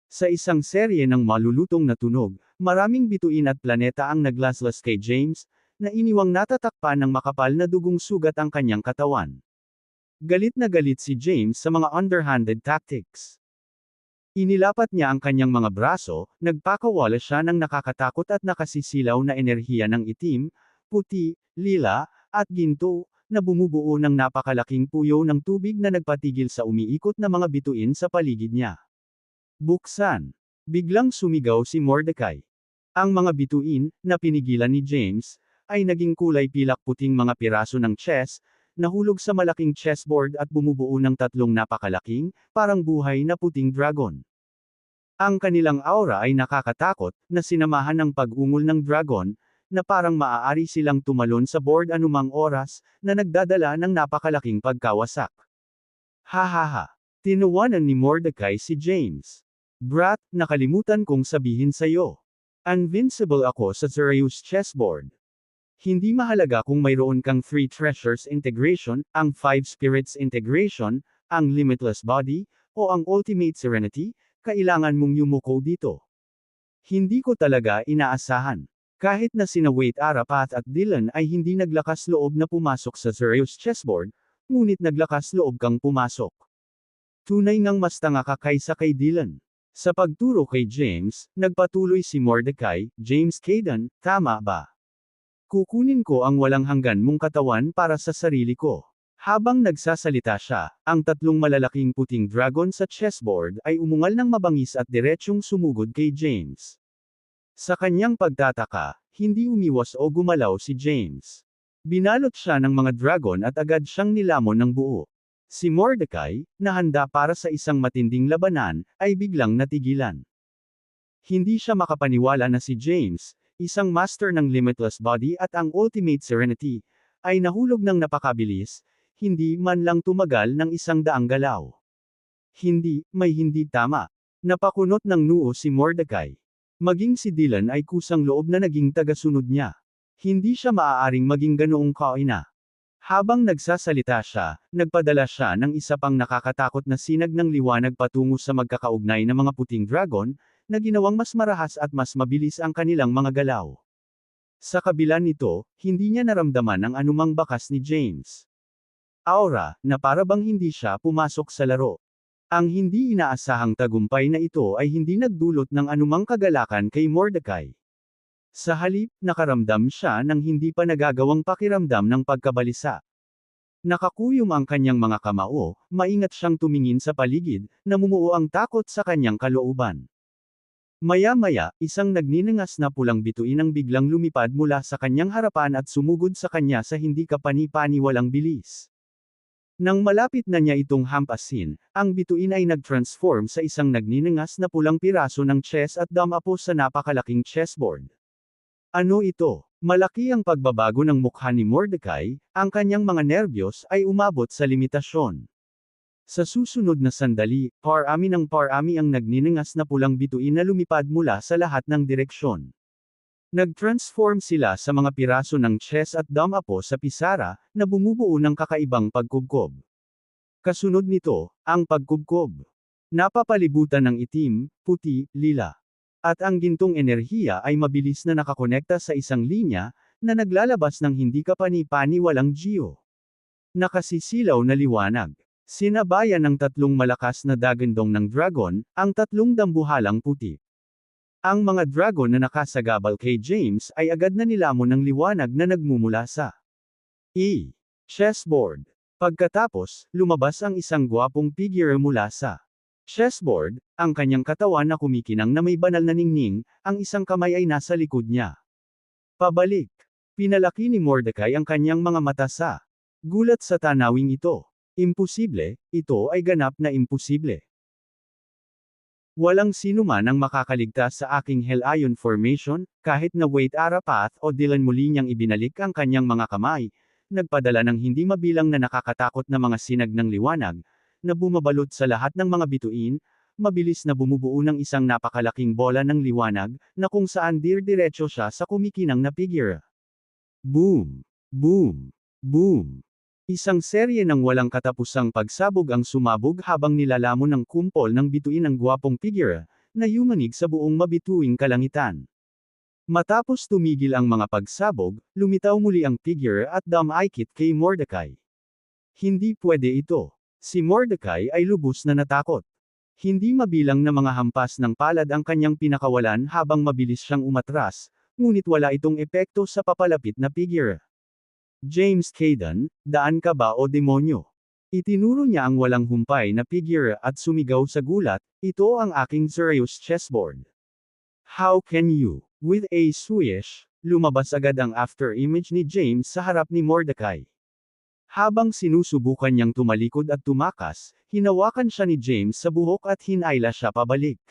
Sa isang serye ng malulutong na tunog, maraming bituin at planeta ang naglaslas kay James, na iniwang natatakpan ng makapal na dugong sugat ang kanyang katawan. Galit na galit si James sa mga underhanded tactics. Inilapat niya ang kanyang mga braso, nagpakawala siya ng nakakatakot at nakasisilaw na enerhiya ng itim, puti, lila, at ginto, na bumubuo ng napakalaking puyo ng tubig na nagpatigil sa umiikot na mga bituin sa paligid niya. Buksan. Biglang sumigaw si Mordecai. Ang mga bituin, na pinigilan ni James, ay naging kulay pilak puting mga piraso ng chess, nahulog sa malaking chessboard at bumubuo ng tatlong napakalaking, parang buhay na puting dragon. Ang kanilang aura ay nakakatakot, na sinamahan ng pag-ungol ng dragon, na parang maaari silang tumalon sa board anumang oras, na nagdadala ng napakalaking pagkawasak. Hahaha. Tinuwanan ni Mordecai si James. Brat, nakalimutan kong sabihin sa'yo. Invincible ako sa Zereus chessboard. Hindi mahalaga kung mayroon kang 3 treasures integration, ang 5 spirits integration, ang limitless body, o ang ultimate serenity, kailangan mong yumuko dito. Hindi ko talaga inaasahan. Kahit na sina Wade Arapath at Dylan ay hindi naglakas loob na pumasok sa Zereus chessboard, ngunit naglakas loob kang pumasok. Tunay ngang mas tanga ka kaysa kay Dylan. Sa pagturo kay James, nagpatuloy si Mordecai, James Caden, tama ba? Kukunin ko ang walang hanggan mong katawan para sa sarili ko. Habang nagsasalita siya, ang tatlong malalaking puting dragon sa chessboard ay umungal ng mabangis at diretsyong sumugod kay James. Sa kanyang pagtataka, hindi umiwas o gumalaw si James. Binalot siya ng mga dragon at agad siyang nilamon ng buo. Si Mordecai, na handa para sa isang matinding labanan, ay biglang natigilan. Hindi siya makapaniwala na si James, isang master ng limitless body at ang ultimate serenity, ay nahulog ng napakabilis, hindi man lang tumagal ng 100 galaw. May hindi tama. Napakunot ng noo si Mordecai. Maging si Dylan ay kusang loob na naging tagasunod niya. Hindi siya maaaring maging ganoong kaina. Habang nagsasalita siya, nagpadala siya ng isa pang nakakatakot na sinag ng liwanag patungo sa magkakaugnay na mga puting dragon, na ginawang mas marahas at mas mabilis ang kanilang mga galaw. Sa kabila nito, hindi niya naramdaman ang anumang bakas ni James. Aura, na parabang hindi siya pumasok sa laro. Ang hindi inaasahang tagumpay na ito ay hindi nagdulot ng anumang kagalakan kay Mordecai. Sa halip, nakaramdam siya ng hindi pa nagagawang pakiramdam ng pagkabalisa. Nakakuyom ang kanyang mga kamao, maingat siyang tumingin sa paligid, namumuo ang takot sa kanyang kalooban. Maya-maya, isang nagninangas na pulang bituin ang biglang lumipad mula sa kanyang harapan at sumugod sa kanya sa hindi kapani-paniwalang bilis. Nang malapit na niya itong hampasin, ang bituin ay nag-transform sa isang nagninangas na pulang piraso ng chess at dumapo sa napakalaking chessboard. Ano ito? Malaki ang pagbabago ng mukha ni Mordecai, ang kanyang mga nerbiyos ay umabot sa limitasyon. Sa susunod na sandali, parami ng parami ang nagninangas na pulang bituin na lumipad mula sa lahat ng direksyon. Nag-transform sila sa mga piraso ng chess at dumapo sa pisara, na bumubuo ng kakaibang pagkubkob. Kasunod nito, ang pagkubkob. Napapalibutan ng itim, puti, lila. At ang gintong enerhiya ay mabilis na nakakonekta sa isang linya, na naglalabas ng hindi kapani-paniwalang giyo. Nakasisilaw na liwanag. Sinabayan ng tatlong malakas na dagandong ng dragon, ang tatlong dambuhalang puti. Ang mga dragon na nakasagabal kay James ay agad na nilamon ng liwanag na nagmumula sa chessboard. Pagkatapos, lumabas ang isang gwapong figure mula sa chessboard, ang kanyang katawan na kumikinang na may banal na ningning, ang isang kamay ay nasa likod niya. Pabalik. Pinalaki ni Mordecai ang kanyang mga mata sa gulat sa tanawing ito. Imposible, ito ay ganap na imposible. Walang sinuman ang makakaligtas sa aking Hell-Ion Formation, kahit na Wade Arapath o Dylan muli niyang ibinalik ang kanyang mga kamay, nagpadala ng hindi mabilang na nakakatakot na mga sinag ng liwanag, na bumabalot sa lahat ng mga bituin, mabilis na bumubuo ng isang napakalaking bola ng liwanag, na kung saan diretso siya sa kumikinang na figure. Boom! Boom! Boom! Isang serye ng walang katapusang pagsabog ang sumabog habang nilalamon ng kumpol ng bituin ang gwapong figure, na yumanig sa buong mabituing kalangitan. Matapos tumigil ang mga pagsabog, lumitaw muli ang figure at dumikit kay Mordecai. Hindi pwede ito. Si Mordecai ay lubos na natakot. Hindi mabilang na mga hampas ng palad ang kanyang pinakawalan habang mabilis siyang umatras, ngunit wala itong epekto sa papalapit na figure. James Caden, daan ka ba o demonyo? Itinuro niya ang walang humpay na figure at sumigaw sa gulat, ito ang aking Xereus chessboard. How can you? With a swish, lumabas agad ang after image ni James sa harap ni Mordecai. Habang sinusubukan niyang tumalikod at tumakas, hinawakan siya ni James sa buhok at hinayla siya pabalik.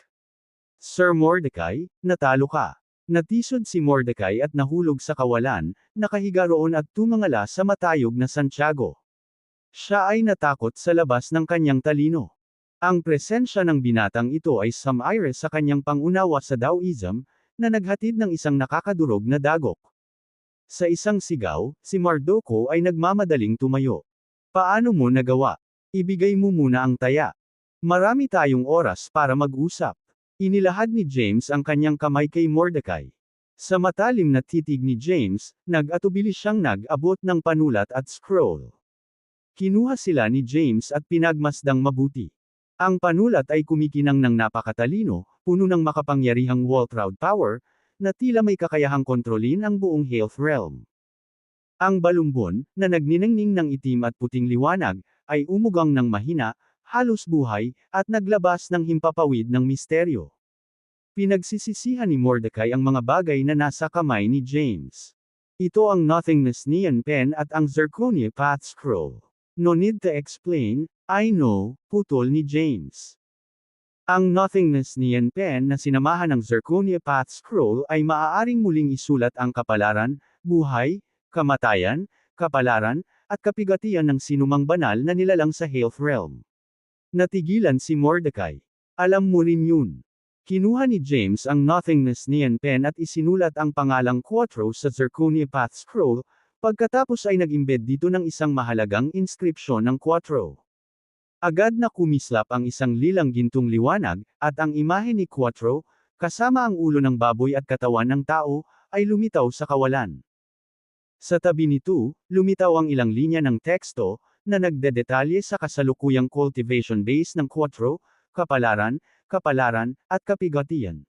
Sir Mordecai, natalo ka. Natisod si Mordecai at nahulog sa kawalan, nakahiga roon at tumangala sa matayog na Santiago. Siya ay natakot sa labas ng kanyang talino. Ang presensya ng binatang ito ay sumire sa kanyang pangunawa sa Taoism, na naghatid ng isang nakakadurog na dagok. Sa isang sigaw, si Mardoko ay nagmamadaling tumayo. Paano mo nagawa? Ibigay mo muna ang taya. Marami tayong oras para mag-usap. Inilahad ni James ang kanyang kamay kay Mordecai. Sa matalim na titig ni James, nag-atubili siyang nag-abot ng panulat at scroll. Kinuha sila ni James at pinagmasdang mabuti. Ang panulat ay kumikinang ng napakatalino, puno ng makapangyarihang Waltraud power, na tila may kakayahang kontrolin ang buong Health Realm. Ang balumbon, na nagniningning ng itim at puting liwanag, ay umugang ng mahina, halos buhay, at naglabas ng himpapawid ng misteryo. Pinagsisisihan ni Mordecai ang mga bagay na nasa kamay ni James. Ito ang Nothingness Neon Pen at ang Zirconia Path Scroll. No need to explain, I know, putol ni James. Ang Nothingness Neon Pen na sinamahan ng Zirconia Path Scroll ay maaaring muling isulat ang kapalaran, buhay, kamatayan, kapalaran, at kapigatian ng sinumang banal na nilalang sa Health Realm. Natigilan si Mordecai. Alam mo rin yun. Kinuha ni James ang Nothingness Neon Pen at isinulat ang pangalang Quattro sa Zirconia Path Scroll, pagkatapos ay nag-embed dito ng isang mahalagang inskripsyon ng Quattro. Agad na kumislap ang isang lilang gintong liwanag, at ang imahe ni Quattro, kasama ang ulo ng baboy at katawan ng tao, ay lumitaw sa kawalan. Sa tabi nito, lumitaw ang ilang linya ng teksto, na nagdedetalye sa kasalukuyang cultivation base ng Quattro, kapalaran, kapalaran, at kapigatian.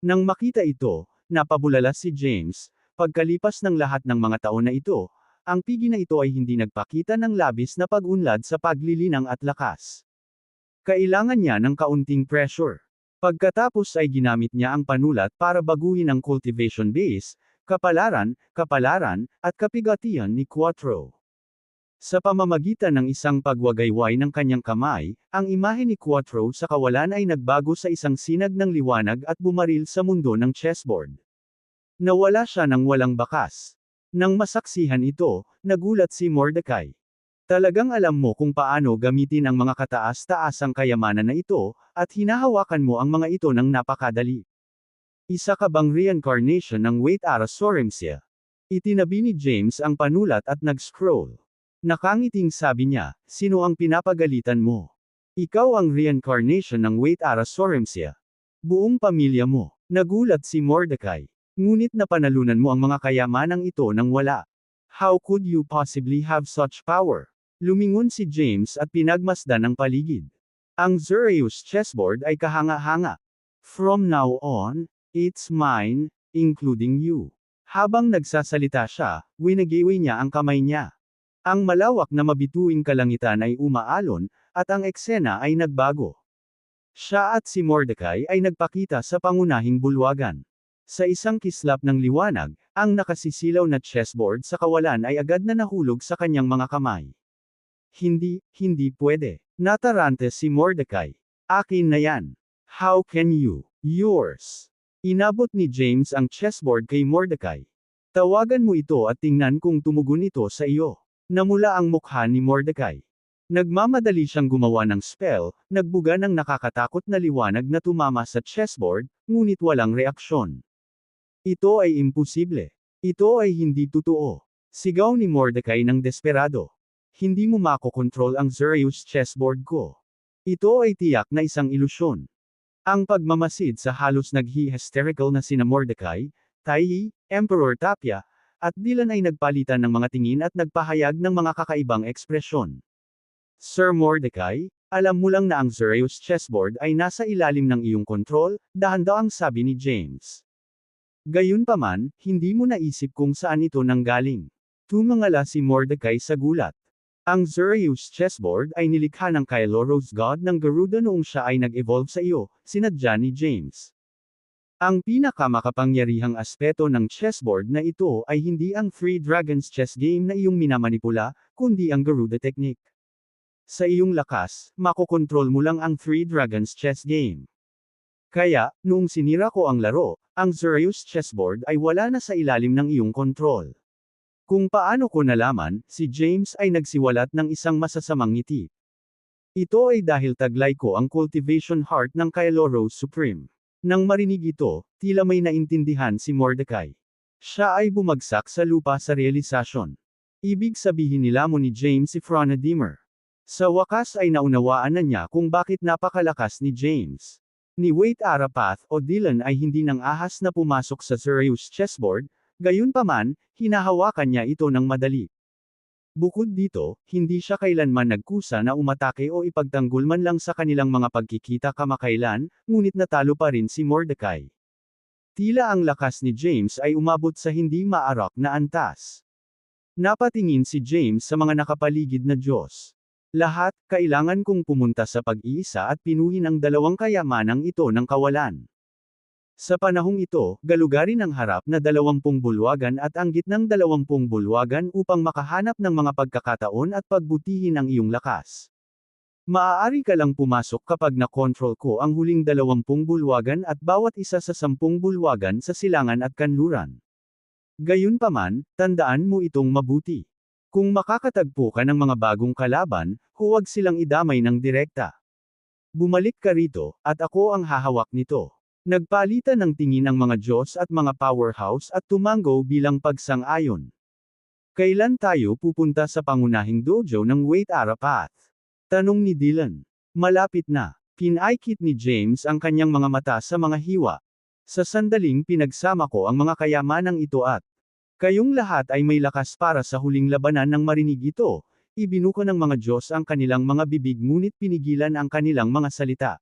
Nang makita ito, napabulala si James. Pagkalipas ng lahat ng mga taon na ito, ang pigi na ito ay hindi nagpakita ng labis na pag-unlad sa paglilinang at lakas. Kailangan niya ng kaunting pressure. Pagkatapos ay ginamit niya ang panulat para baguhin ang cultivation base, kapalaran, kapalaran, at kapigatian ni Quattro. Sa pamamagitan ng isang pagwagayway ng kanyang kamay, ang imahe ni Quattro sa kawalan ay nagbago sa isang sinag ng liwanag at bumaril sa mundo ng chessboard. Nawala siya ng walang bakas. Nang masaksihan ito, nagulat si Mordecai. Talagang alam mo kung paano gamitin ang mga kataas-taasang kayamanan na ito, at hinahawakan mo ang mga ito ng napakadali. Isa ka bang reincarnation ng Wait Ara Soremsia? Itinabi ni James ang panulat at nag-scroll. Nakangiting sabi niya, sino ang pinapagalitan mo? Ikaw ang reincarnation ng Wait Ara Soremsia. Buong pamilya mo. Nagulat si Mordecai. Ngunit napanalunan mo ang mga kayamanang ito nang wala. How could you possibly have such power? Lumingon si James at pinagmasdan ang paligid. Ang Xereus chessboard ay kahanga-hanga. From now on, it's mine, including you. Habang nagsasalita siya, winagiwi niya ang kamay niya. Ang malawak na mabituing kalangitan ay umaalon, at ang eksena ay nagbago. Siya at si Mordecai ay nagpakita sa pangunahing bulwagan. Sa isang kislap ng liwanag, ang nakasisilaw na chessboard sa kawalan ay agad na nahulog sa kanyang mga kamay. Hindi pwede. Natarante si Mordecai. Akin na yan. How can you? Yours. Inabot ni James ang chessboard kay Mordecai. Tawagan mo ito at tingnan kung tumugon ito sa iyo. Namula ang mukha ni Mordecai. Nagmamadali siyang gumawa ng spell, nagbuga ng nakakatakot na liwanag na tumama sa chessboard, ngunit walang reaksyon. Ito ay imposible. Ito ay hindi totoo. Sigaw ni Mordecai ng desperado. Hindi mo makokontrol ang Xereus chessboard ko. Ito ay tiyak na isang ilusyon. Ang pagmamasid sa halos naghi-hysterical na sina Mordecai, Taiyi, Emperor Tapia, at Dylan ay nagpalitan ng mga tingin at nagpahayag ng mga kakaibang ekspresyon. Sir Mordecai, alam mo lang na ang Xereus chessboard ay nasa ilalim ng iyong kontrol, dahan-dahang sabi ni James. Gayunpaman, hindi mo naisip kung saan ito nanggaling. Tumangala si Mordecai sa gulat. Ang Xereus chessboard ay nilikha ng Kailoros god ng Garuda noong siya ay nag-evolve sa iyo, sinadya ni James. Ang pinakamakapangyarihang aspeto ng chessboard na ito ay hindi ang Three Dragons chess game na iyong minamanipula, kundi ang Garuda technique. Sa iyong lakas, makokontrol mo lang ang Three Dragons chess game. Kaya, noong sinira ko ang laro, ang Xereus chessboard ay wala na sa ilalim ng iyong kontrol. Kung paano ko nalaman, si James ay nagsiwalat ng isang masasamang ngiti. Ito ay dahil taglay ko ang cultivation heart ng Kailoros Supreme. Nang marinig ito, tila may naintindihan si Mordecai. Siya ay bumagsak sa lupa sa realisasyon. Ibig sabihin nilamon ni James si Frana Dimmer. Sa wakas ay naunawaan na niya kung bakit napakalakas ni James. Ni Wait Arapath o Dylan ay hindi nang ahas na pumasok sa Xereus chessboard, gayunpaman, hinahawakan niya ito ng madali. Bukod dito, hindi siya kailanman nagkusa na umatake o ipagtanggol man lang sa kanilang mga pagkikita kamakailan, ngunit natalo pa rin si Mordecai. Tila ang lakas ni James ay umabot sa hindi maarak na antas. Napatingin si James sa mga nakapaligid na Diyos. Lahat, kailangan kong pumunta sa pag-iisa at pinuhin ang dalawang kayamanang ito ng kawalan. Sa panahong ito, galugarin ang harap na 20 bulwagan at anggit ng 20 bulwagan upang makahanap ng mga pagkakataon at pagbutihin ang iyong lakas. Maaari ka lang pumasok kapag na-control ko ang huling 20 bulwagan at bawat isa sa 10 bulwagan sa silangan at kanluran. Gayunpaman, tandaan mo itong mabuti. Kung makakatagpo ka ng mga bagong kalaban, huwag silang idamay ng direkta. Bumalik ka rito, at ako ang hahawak nito. Nagpalitan ng tingin ang mga Diyos at mga powerhouse at tumango bilang pagsang-ayon. Kailan tayo pupunta sa pangunahing dojo ng Wait Arapath? Tanong ni Dylan. Malapit na. Pinaikit ni James ang kanyang mga mata sa mga hiwa. Sa sandaling pinagsama ko ang mga kayamanang ito at kayong lahat ay may lakas para sa huling labanan nang marinig ito. Ibinuko ng mga Diyos ang kanilang mga bibig ngunit pinigilan ang kanilang mga salita.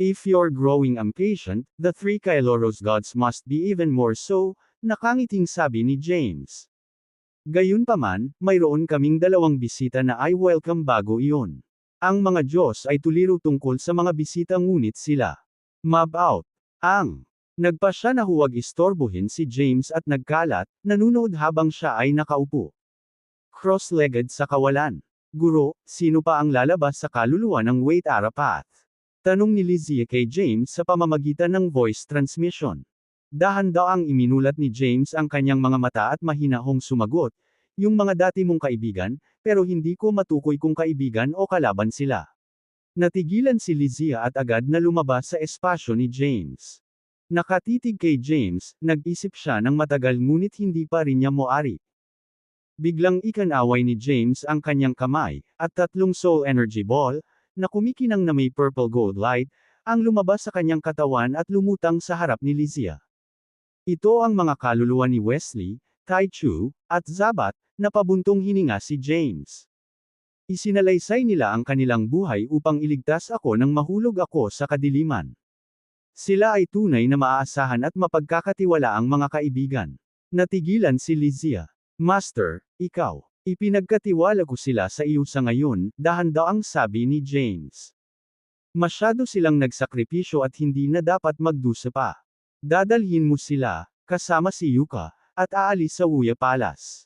If you're growing impatient, the three Kailoros gods must be even more so, nakangiting sabi ni James. Gayunpaman, mayroon kaming dalawang bisita na I welcome bago iyon. Ang mga Diyos ay tuliro tungkol sa mga bisita ngunit sila mob out. Nagpa siya na huwag istorbohin si James at nagkalat, nanunood habang siya ay nakaupo. Cross-legged sa kawalan. Guro, sino pa ang lalabas sa kaluluwa ng Wait Arapath? Tanong ni Lizzie kay James sa pamamagitan ng voice transmission. Dahan-daang iminulat ni James ang kanyang mga mata at mahinahong sumagot, yung mga dati mong kaibigan, pero hindi ko matukoy kung kaibigan o kalaban sila. Natigilan si Lizzie at agad na lumabas sa espasyo ni James. Nakatitig kay James, nag-isip siya ng matagal ngunit hindi pa rin niya moari. Biglang ikanaway ni James ang kanyang kamay, at 3 soul energy ball, na kumikinang na may purple gold light, ang lumabas sa kanyang katawan at lumutang sa harap ni Lizzie. Ito ang mga kaluluwa ni Wesley, Taichu, at Zabat, na pabuntong hininga si James. Isinalaysay nila ang kanilang buhay upang iligtas ako nang mahulog ako sa kadiliman. Sila ay tunay na maaasahan at mapagkakatiwalaang mga kaibigan. Natigilan si Lizzie. Master, ikaw. Ipinagkatiwala ko sila sa iyo sa ngayon, dahan-daang sabi ni James. Masyado silang nagsakripisyo at hindi na dapat magdusa pa. Dadalhin mo sila, kasama si Yuka, at aalis sa Wuya Palace.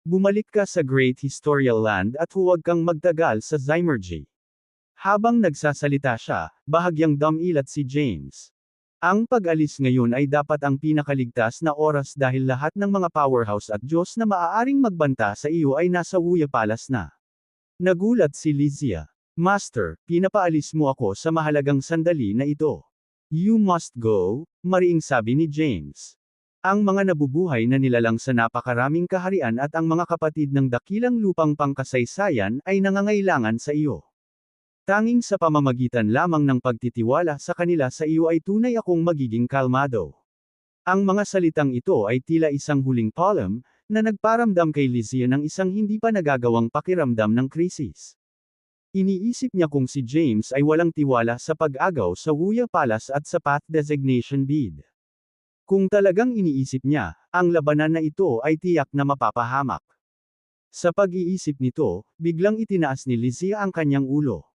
Bumalik ka sa Great Historial Land at huwag kang magtagal sa Zymergy. Habang nagsasalita siya, bahagyang dumilat si James. Ang pag-alis ngayon ay dapat ang pinakaligtas na oras dahil lahat ng mga powerhouse at Diyos na maaaring magbanta sa iyo ay nasa Wuya Palace na. Nagulat si Lizzie. Master, pinapaalis mo ako sa mahalagang sandali na ito. You must go, mariing sabi ni James. Ang mga nabubuhay na nilalang sa napakaraming kaharian at ang mga kapatid ng dakilang lupang pangkasaysayan ay nangangailangan sa iyo. Tanging sa pamamagitan lamang ng pagtitiwala sa kanila sa iyo ay tunay akong magiging kalmado. Ang mga salitang ito ay tila isang huling poem, na nagparamdam kay Lizzie ng isang hindi pa nagagawang pakiramdam ng krisis. Iniisip niya kung si James ay walang tiwala sa pag-agaw sa Wuya Palace at sa path designation bid. Kung talagang iniisip niya, ang labanan na ito ay tiyak na mapapahamak. Sa pag-iisip nito, biglang itinaas ni Lizzie ang kanyang ulo.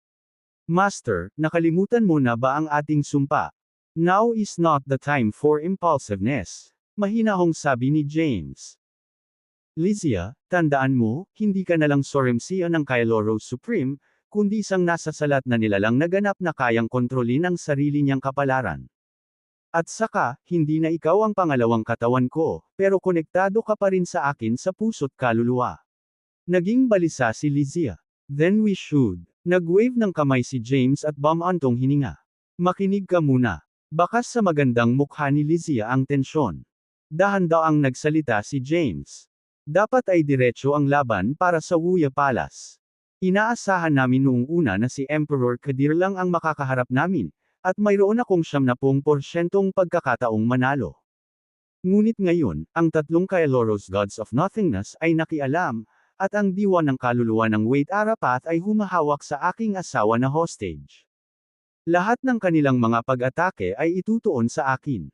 Master, nakalimutan mo na ba ang ating sumpa? Now is not the time for impulsiveness. Mahinahong sabi ni James. Lizzie, tandaan mo, hindi ka nalang Soremsia ng Kailoro Supreme, kundi isang nasa salat na nilalang naganap na kayang kontrolin ang sarili niyang kapalaran. At saka, hindi na ikaw ang pangalawang katawan ko, pero konektado ka pa rin sa akin sa puso't kaluluwa. Naging balisa si Lizzie. Then we should. Nag-wave ng kamay si James at bumantong hininga. Makinig ka muna. Bakas sa magandang mukha ni Lizzie ang tensyon. Dahan-daang nagsalita si James. Dapat ay diretso ang laban para sa Wuya Palace. Inaasahan namin noong una na si Emperor Kadir lang ang makakaharap namin, at mayroon akong 70% pagkakataong manalo. Ngunit ngayon, ang tatlong Kailoros Gods of Nothingness ay nakialam, at ang diwa ng kaluluwa ng Wait Arapath ay humahawak sa aking asawa na hostage. Lahat ng kanilang mga pag-atake ay itutuon sa akin.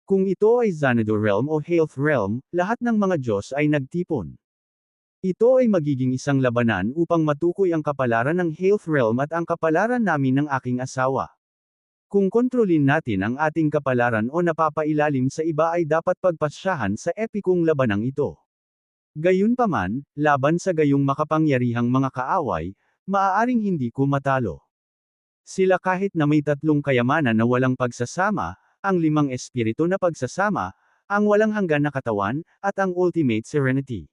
Kung ito ay Xanadu Realm o Health Realm, lahat ng mga Diyos ay nagtipon. Ito ay magiging isang labanan upang matukoy ang kapalaran ng Health Realm at ang kapalaran namin ng aking asawa. Kung kontrolin natin ang ating kapalaran o napapailalim sa iba ay dapat pagpasyahan sa epikong labanang ito. Gayunpaman, laban sa gayong makapangyarihang mga kaaway, maaaring hindi ko matalo. Sila kahit na may tatlong kayamanan na walang pagsasama, ang 5 espiritu na pagsasama, ang walang hanggan na katawan, at ang ultimate serenity.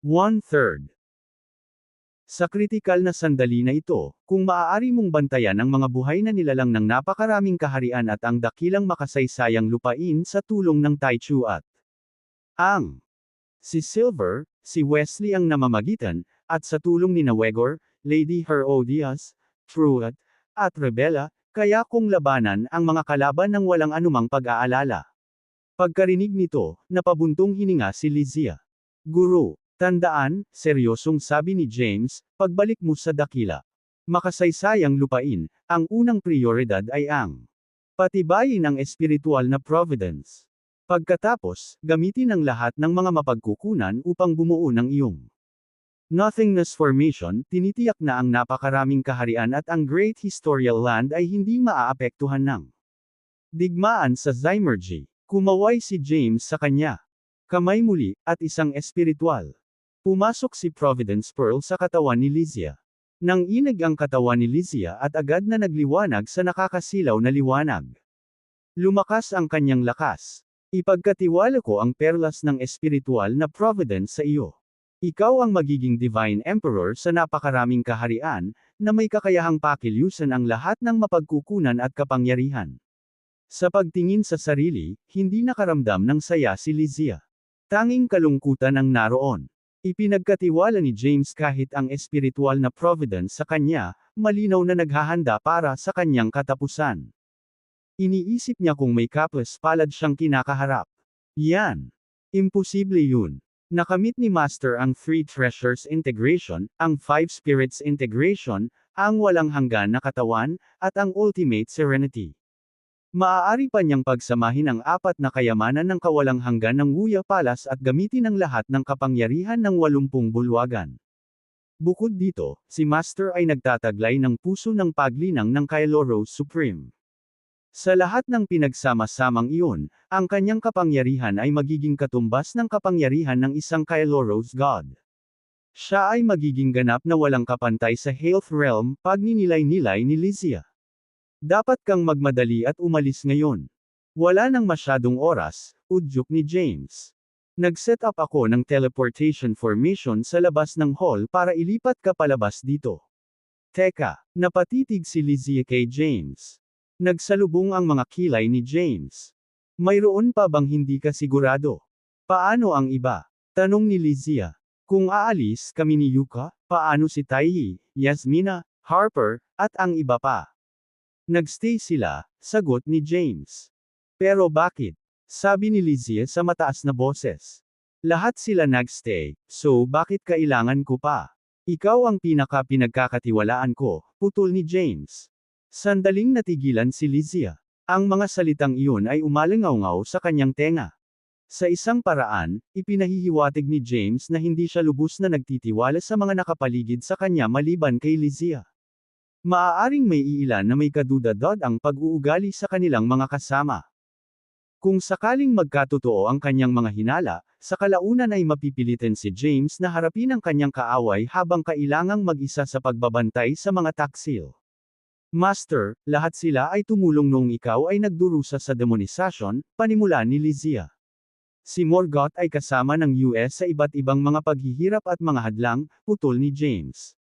1/3. Sa kritikal na sandali na ito, kung maaari mong bantayan ang mga buhay na nilalang ng napakaraming kaharian at ang dakilang makasaysayang lupain sa tulong ng Taichu at si Silver, si Wesley ang namamagitan, at sa tulong ni Nawegor, Lady Herodias, Truat, at Rebella, kaya kung labanan ang mga kalaban ng walang anumang pag-aalala. Pagkarinig nito, napabuntong hininga si Lizzie. Guru, tandaan, seryosong sabi ni James, pagbalik mo sa dakila. Makasaysayang lupain, ang unang prioridad ay ang patibayin ang espiritual na providence. Pagkatapos, gamitin ang lahat ng mga mapagkukunan upang bumuo ng iyong Nothingness Formation, tinitiyak na ang napakaraming kaharian at ang Great Historical Land ay hindi maaapektuhan ng digmaan sa Zymergy. Kumaway si James sa kanya. Kamay muli, at isang espiritual. Pumasok si Providence Pearl sa katawan ni Lizzie. Nang inag ang katawan ni Lizzie at agad na nagliwanag sa nakakasilaw na liwanag. Lumakas ang kanyang lakas. Ipagkatiwala ko ang perlas ng espiritual na providence sa iyo. Ikaw ang magiging Divine Emperor sa napakaraming kaharian, na may kakayahang pakilusan ang lahat ng mapagkukunan at kapangyarihan. Sa pagtingin sa sarili, hindi nakaramdam ng saya si Lizzie. Tanging kalungkutan ang naroon. Ipinagkatiwala ni James kahit ang espiritual na providence sa kanya, malinaw na naghahanda para sa kanyang katapusan. Iniisip niya kung may kapos palad siyang kinakaharap. Yan. Imposible yun. Nakamit ni Master ang 3 Treasures Integration, ang 5 Spirits Integration, ang walang hanggan na katawan, at ang Ultimate Serenity. Maaari pa niyang pagsamahin ang 4 na kayamanan ng kawalang hanggan ng Wuya Palace at gamitin ang lahat ng kapangyarihan ng 80 bulwagan. Bukod dito, si Master ay nagtataglay ng puso ng paglinang ng Kailoro Supreme. Sa lahat ng pinagsama-samang iyon, ang kanyang kapangyarihan ay magiging katumbas ng kapangyarihan ng isang Kailoros God. Siya ay magiging ganap na walang kapantay sa Health Realm, pagninilay-nilay ni Lizzie. Dapat kang magmadali at umalis ngayon. Wala nang masyadong oras, udyok ni James. Nag-set up ako ng teleportation formation sa labas ng hall para ilipat ka palabas dito. Teka, napatitig si Lizzie kay James. Nagsalubong ang mga kilay ni James. Mayroon pa bang hindi ka sigurado? Paano ang iba? Tanong ni Lizzie. Kung aalis kami ni Yuka, paano si Taiyi, Yasmina, Harper, at ang iba pa? Nagstay sila, sagot ni James. Pero bakit? Sabi ni Lizzie sa mataas na boses. Lahat sila nagstay, so bakit kailangan ko pa? Ikaw ang pinagkakatiwalaan ko, putol ni James. Sandaling natigilan si Lizzie. Ang mga salitang iyon ay umalingaw-ngaw sa kanyang tenga. Sa isang paraan, ipinahihiwatig ni James na hindi siya lubos na nagtitiwala sa mga nakapaligid sa kanya maliban kay Lizzie. Maaaring may iilan na may kadudadod ang pag-uugali sa kanilang mga kasama. Kung sakaling magkatotoo ang kanyang mga hinala, sa kalaunan ay mapipilitin si James na harapin ang kanyang kaaway habang kailangang mag-isa sa pagbabantay sa mga taksil. Master, lahat sila ay tumulong noong ikaw ay nagdurusa sa demonisasyon, panimula ni Lizzie. Si Morgoth ay kasama ng US sa iba't ibang mga paghihirap at mga hadlang, putol ni James.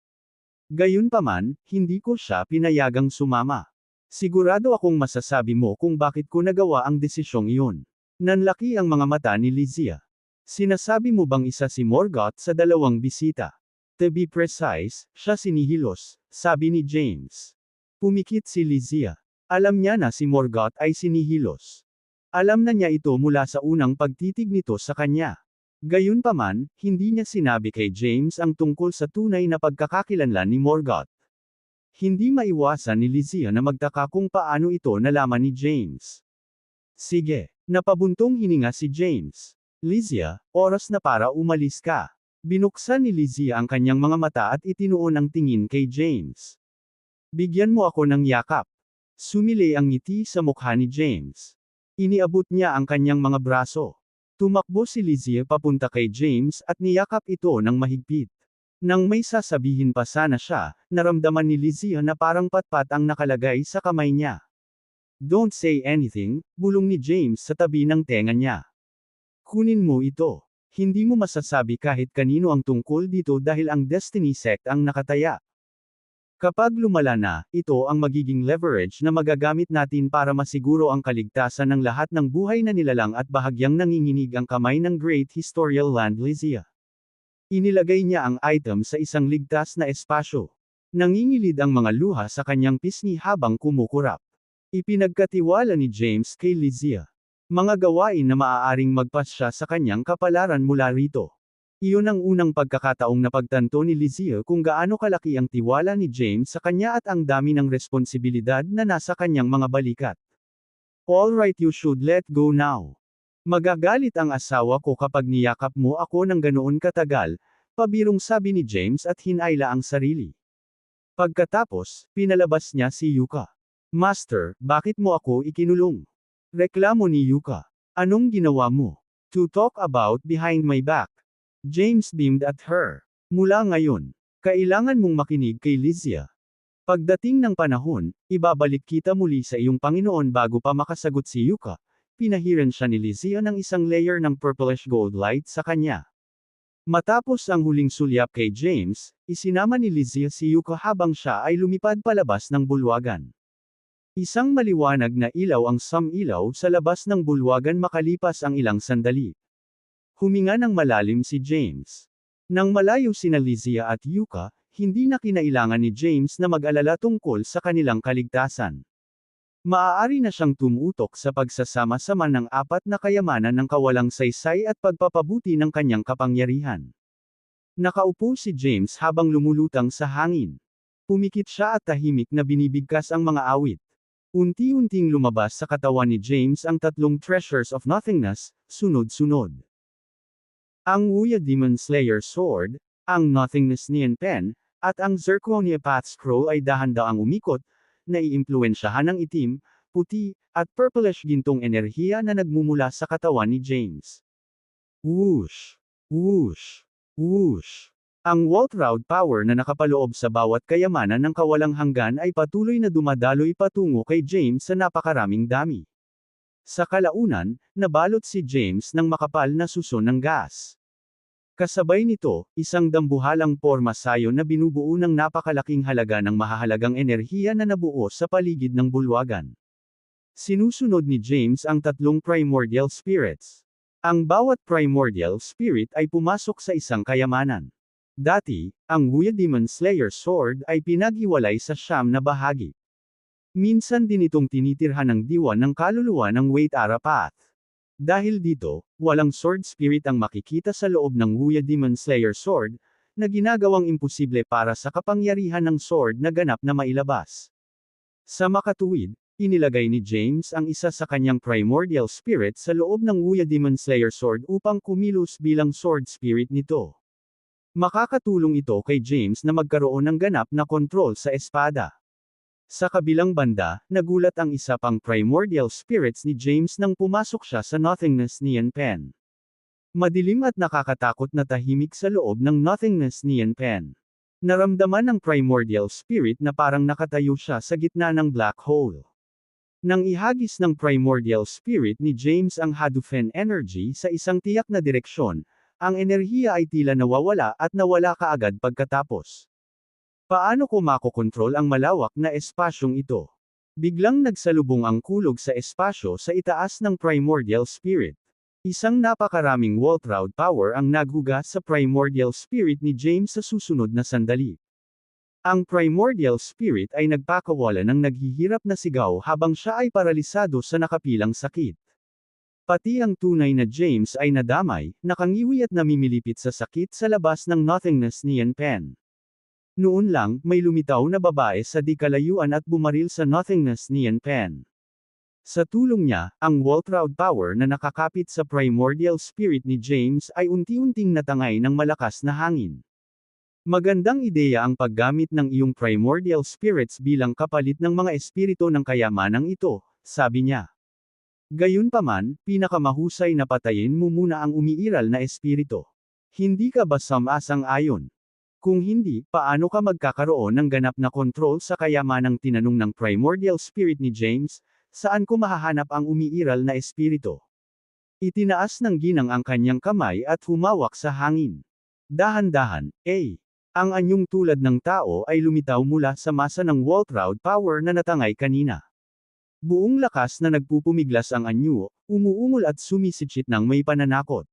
Gayunpaman, hindi ko siya pinayagang sumama. Sigurado akong masasabi mo kung bakit ko nagawa ang desisyong iyon. Nanlaki ang mga mata ni Lizzie. Sinasabi mo bang isa si Morgoth sa dalawang bisita? To be precise, siya sinihilos, sabi ni James. Pumikit si Lizzie. Alam niya na si Morgoth ay sinihilos. Alam na niya ito mula sa unang pagtitig nito sa kanya. Gayunpaman, hindi niya sinabi kay James ang tungkol sa tunay na pagkakakilanlan ni Morgoth. Hindi maiwasan ni Lizzie na magtaka kung paano ito nalaman ni James. Sige, napabuntong hininga si James. Lizzie, oras na para umalis ka. Binuksan ni Lizzie ang kanyang mga mata at itinuon ang tingin kay James. Bigyan mo ako ng yakap. Sumili ang ngiti sa mukha ni James. Iniabot niya ang kanyang mga braso. Tumakbo si Lizzie papunta kay James at niyakap ito ng mahigpit. Nang may sasabihin pa sana siya, naramdaman ni Lizzie na parang patpat ang nakalagay sa kamay niya. Don't say anything, bulong ni James sa tabi ng tenga niya. Kunin mo ito. Hindi mo masasabi kahit kanino ang tungkol dito dahil ang Destiny Sect ang nakataya. Kapag lumala na, ito ang magiging leverage na magagamit natin para masiguro ang kaligtasan ng lahat ng buhay na nilalang at bahagyang nanginginig ang kamay ng Great Historical Land Lizzie. Inilagay niya ang item sa isang ligtas na espasyo. Nangingilid ang mga luha sa kanyang pisngi habang kumukurap. Ipinagkatiwala ni James kay Lizzie. Mga gawain na maaaring magpasya sa kanyang kapalaran mula rito. Iyon ang unang pagkakataong napagtanto ni Lizzie kung gaano kalaki ang tiwala ni James sa kanya at ang dami ng responsibilidad na nasa kanyang mga balikat. Alright, you should let go now. Magagalit ang asawa ko kapag niyakap mo ako ng ganoon katagal, pabirong sabi ni James at hinayla ang sarili. Pagkatapos, pinalabas niya si Yuka. Master, bakit mo ako ikinulong? Reklamo ni Yuka. Anong ginawa mo? To talk about behind my back. James beamed at her. Mula ngayon, kailangan mong makinig kay Lizzie. Pagdating ng panahon, ibabalik kita muli sa iyong Panginoon bago pa makasagot si Yuka. Pinahiran siya ni Lizzie ng isang layer ng purplish gold light sa kanya. Matapos ang huling sulyap kay James, isinama ni Lizzie si Yuka habang siya ay lumipad palabas ng bulwagan. Isang maliwanag na ilaw ang sumilaw sa labas ng bulwagan makalipas ang ilang sandali. Huminga ng malalim si James. Nang malayo sina Lizzie at Yuka, hindi na kinailangan ni James na mag-alala tungkol sa kanilang kaligtasan. Maaari na siyang tumutok sa pagsasama-sama ng apat na kayamanan ng kawalang saysay at pagpapabuti ng kanyang kapangyarihan. Nakaupo si James habang lumulutang sa hangin. Pumikit siya at tahimik na binibigkas ang mga awit. Unti-unting lumabas sa katawan ni James ang tatlong treasures of nothingness, sunod-sunod. Ang Wuya Demon Slayer Sword, ang Nothingness Neon Pen, at ang Zirconia Path Scroll ay dahan-daang umikot, na iimpluwensyahan ng itim, puti, at purplish gintong enerhiya na nagmumula sa katawan ni James. Whoosh! Whoosh! Whoosh! Ang Waltraud power na nakapaloob sa bawat kayamanan ng kawalang hanggan ay patuloy na dumadaloy patungo kay James sa napakaraming dami. Sa kalaunan, nabalot si James ng makapal na suson ng gas. Kasabay nito, isang dambuhalang porma sayo na binubuo ng napakalaking halaga ng mahahalagang enerhiya na nabuo sa paligid ng bulwagan. Sinusunod ni James ang tatlong primordial spirits. Ang bawat primordial spirit ay pumasok sa isang kayamanan. Dati, ang Wuya Demon Slayer Sword ay pinaghiwalay sa 9 na bahagi. Minsan din itong tinitirhan ng diwa ng kaluluwa ng Waitara Path. Dahil dito, walang sword spirit ang makikita sa loob ng Wuya Demon Slayer sword, na ginagawang imposible para sa kapangyarihan ng sword na ganap na mailabas. Sa makatuwid, inilagay ni James ang isa sa kanyang primordial spirit sa loob ng Wuya Demon Slayer sword upang kumilos bilang sword spirit nito. Makakatulong ito kay James na magkaroon ng ganap na kontrol sa espada. Sa kabilang banda, nagulat ang isa pang primordial spirits ni James nang pumasok siya sa Nothingness Neon Pen. Madilim at nakakatakot na tahimik sa loob ng Nothingness Neon Pen. Naramdaman ng primordial spirit na parang nakatayo siya sa gitna ng black hole. Nang ihagis ng primordial spirit ni James ang Hadoufen energy sa isang tiyak na direksyon, ang enerhiya ay tila nawawala at nawala kaagad pagkatapos. Paano ko makokontrol ang malawak na espasyong ito? Biglang nagsalubong ang kulog sa espasyo sa itaas ng primordial spirit. Isang napakaraming Waltraud power ang naghugas sa primordial spirit ni James sa susunod na sandali. Ang primordial spirit ay nagpakawala ng naghihirap na sigaw habang siya ay paralisado sa nakapilang sakit. Pati ang tunay na James ay nadamay, nakangiwi at namimilipit sa sakit sa labas ng Nothingness Neon Pen. Noon lang, may lumitaw na babae sa di kalayuan at bumaril sa Nothingness Neon Pen. Sa tulong niya, ang Waltraud power na nakakapit sa primordial spirit ni James ay unti-unting natangay ng malakas na hangin. Magandang ideya ang paggamit ng iyong primordial spirits bilang kapalit ng mga espiritu ng kayamanang ito, sabi niya. Gayunpaman, pinakamahusay na patayin mo muna ang umiiral na espiritu. Hindi ka ba sumasang-ayon? Kung hindi, paano ka magkakaroon ng ganap na kontrol sa kayamanang tinanong ng primordial spirit ni James, saan ko mahahanap ang umiiral na espiritu? Itinaas ng ginang ang kanyang kamay at humawak sa hangin. Dahan-dahan, ang anyong tulad ng tao ay lumitaw mula sa masa ng Waltraud power na natangay kanina. Buong lakas na nagpupumiglas ang anyo, umuungol at sumisitsit ng may pananakot.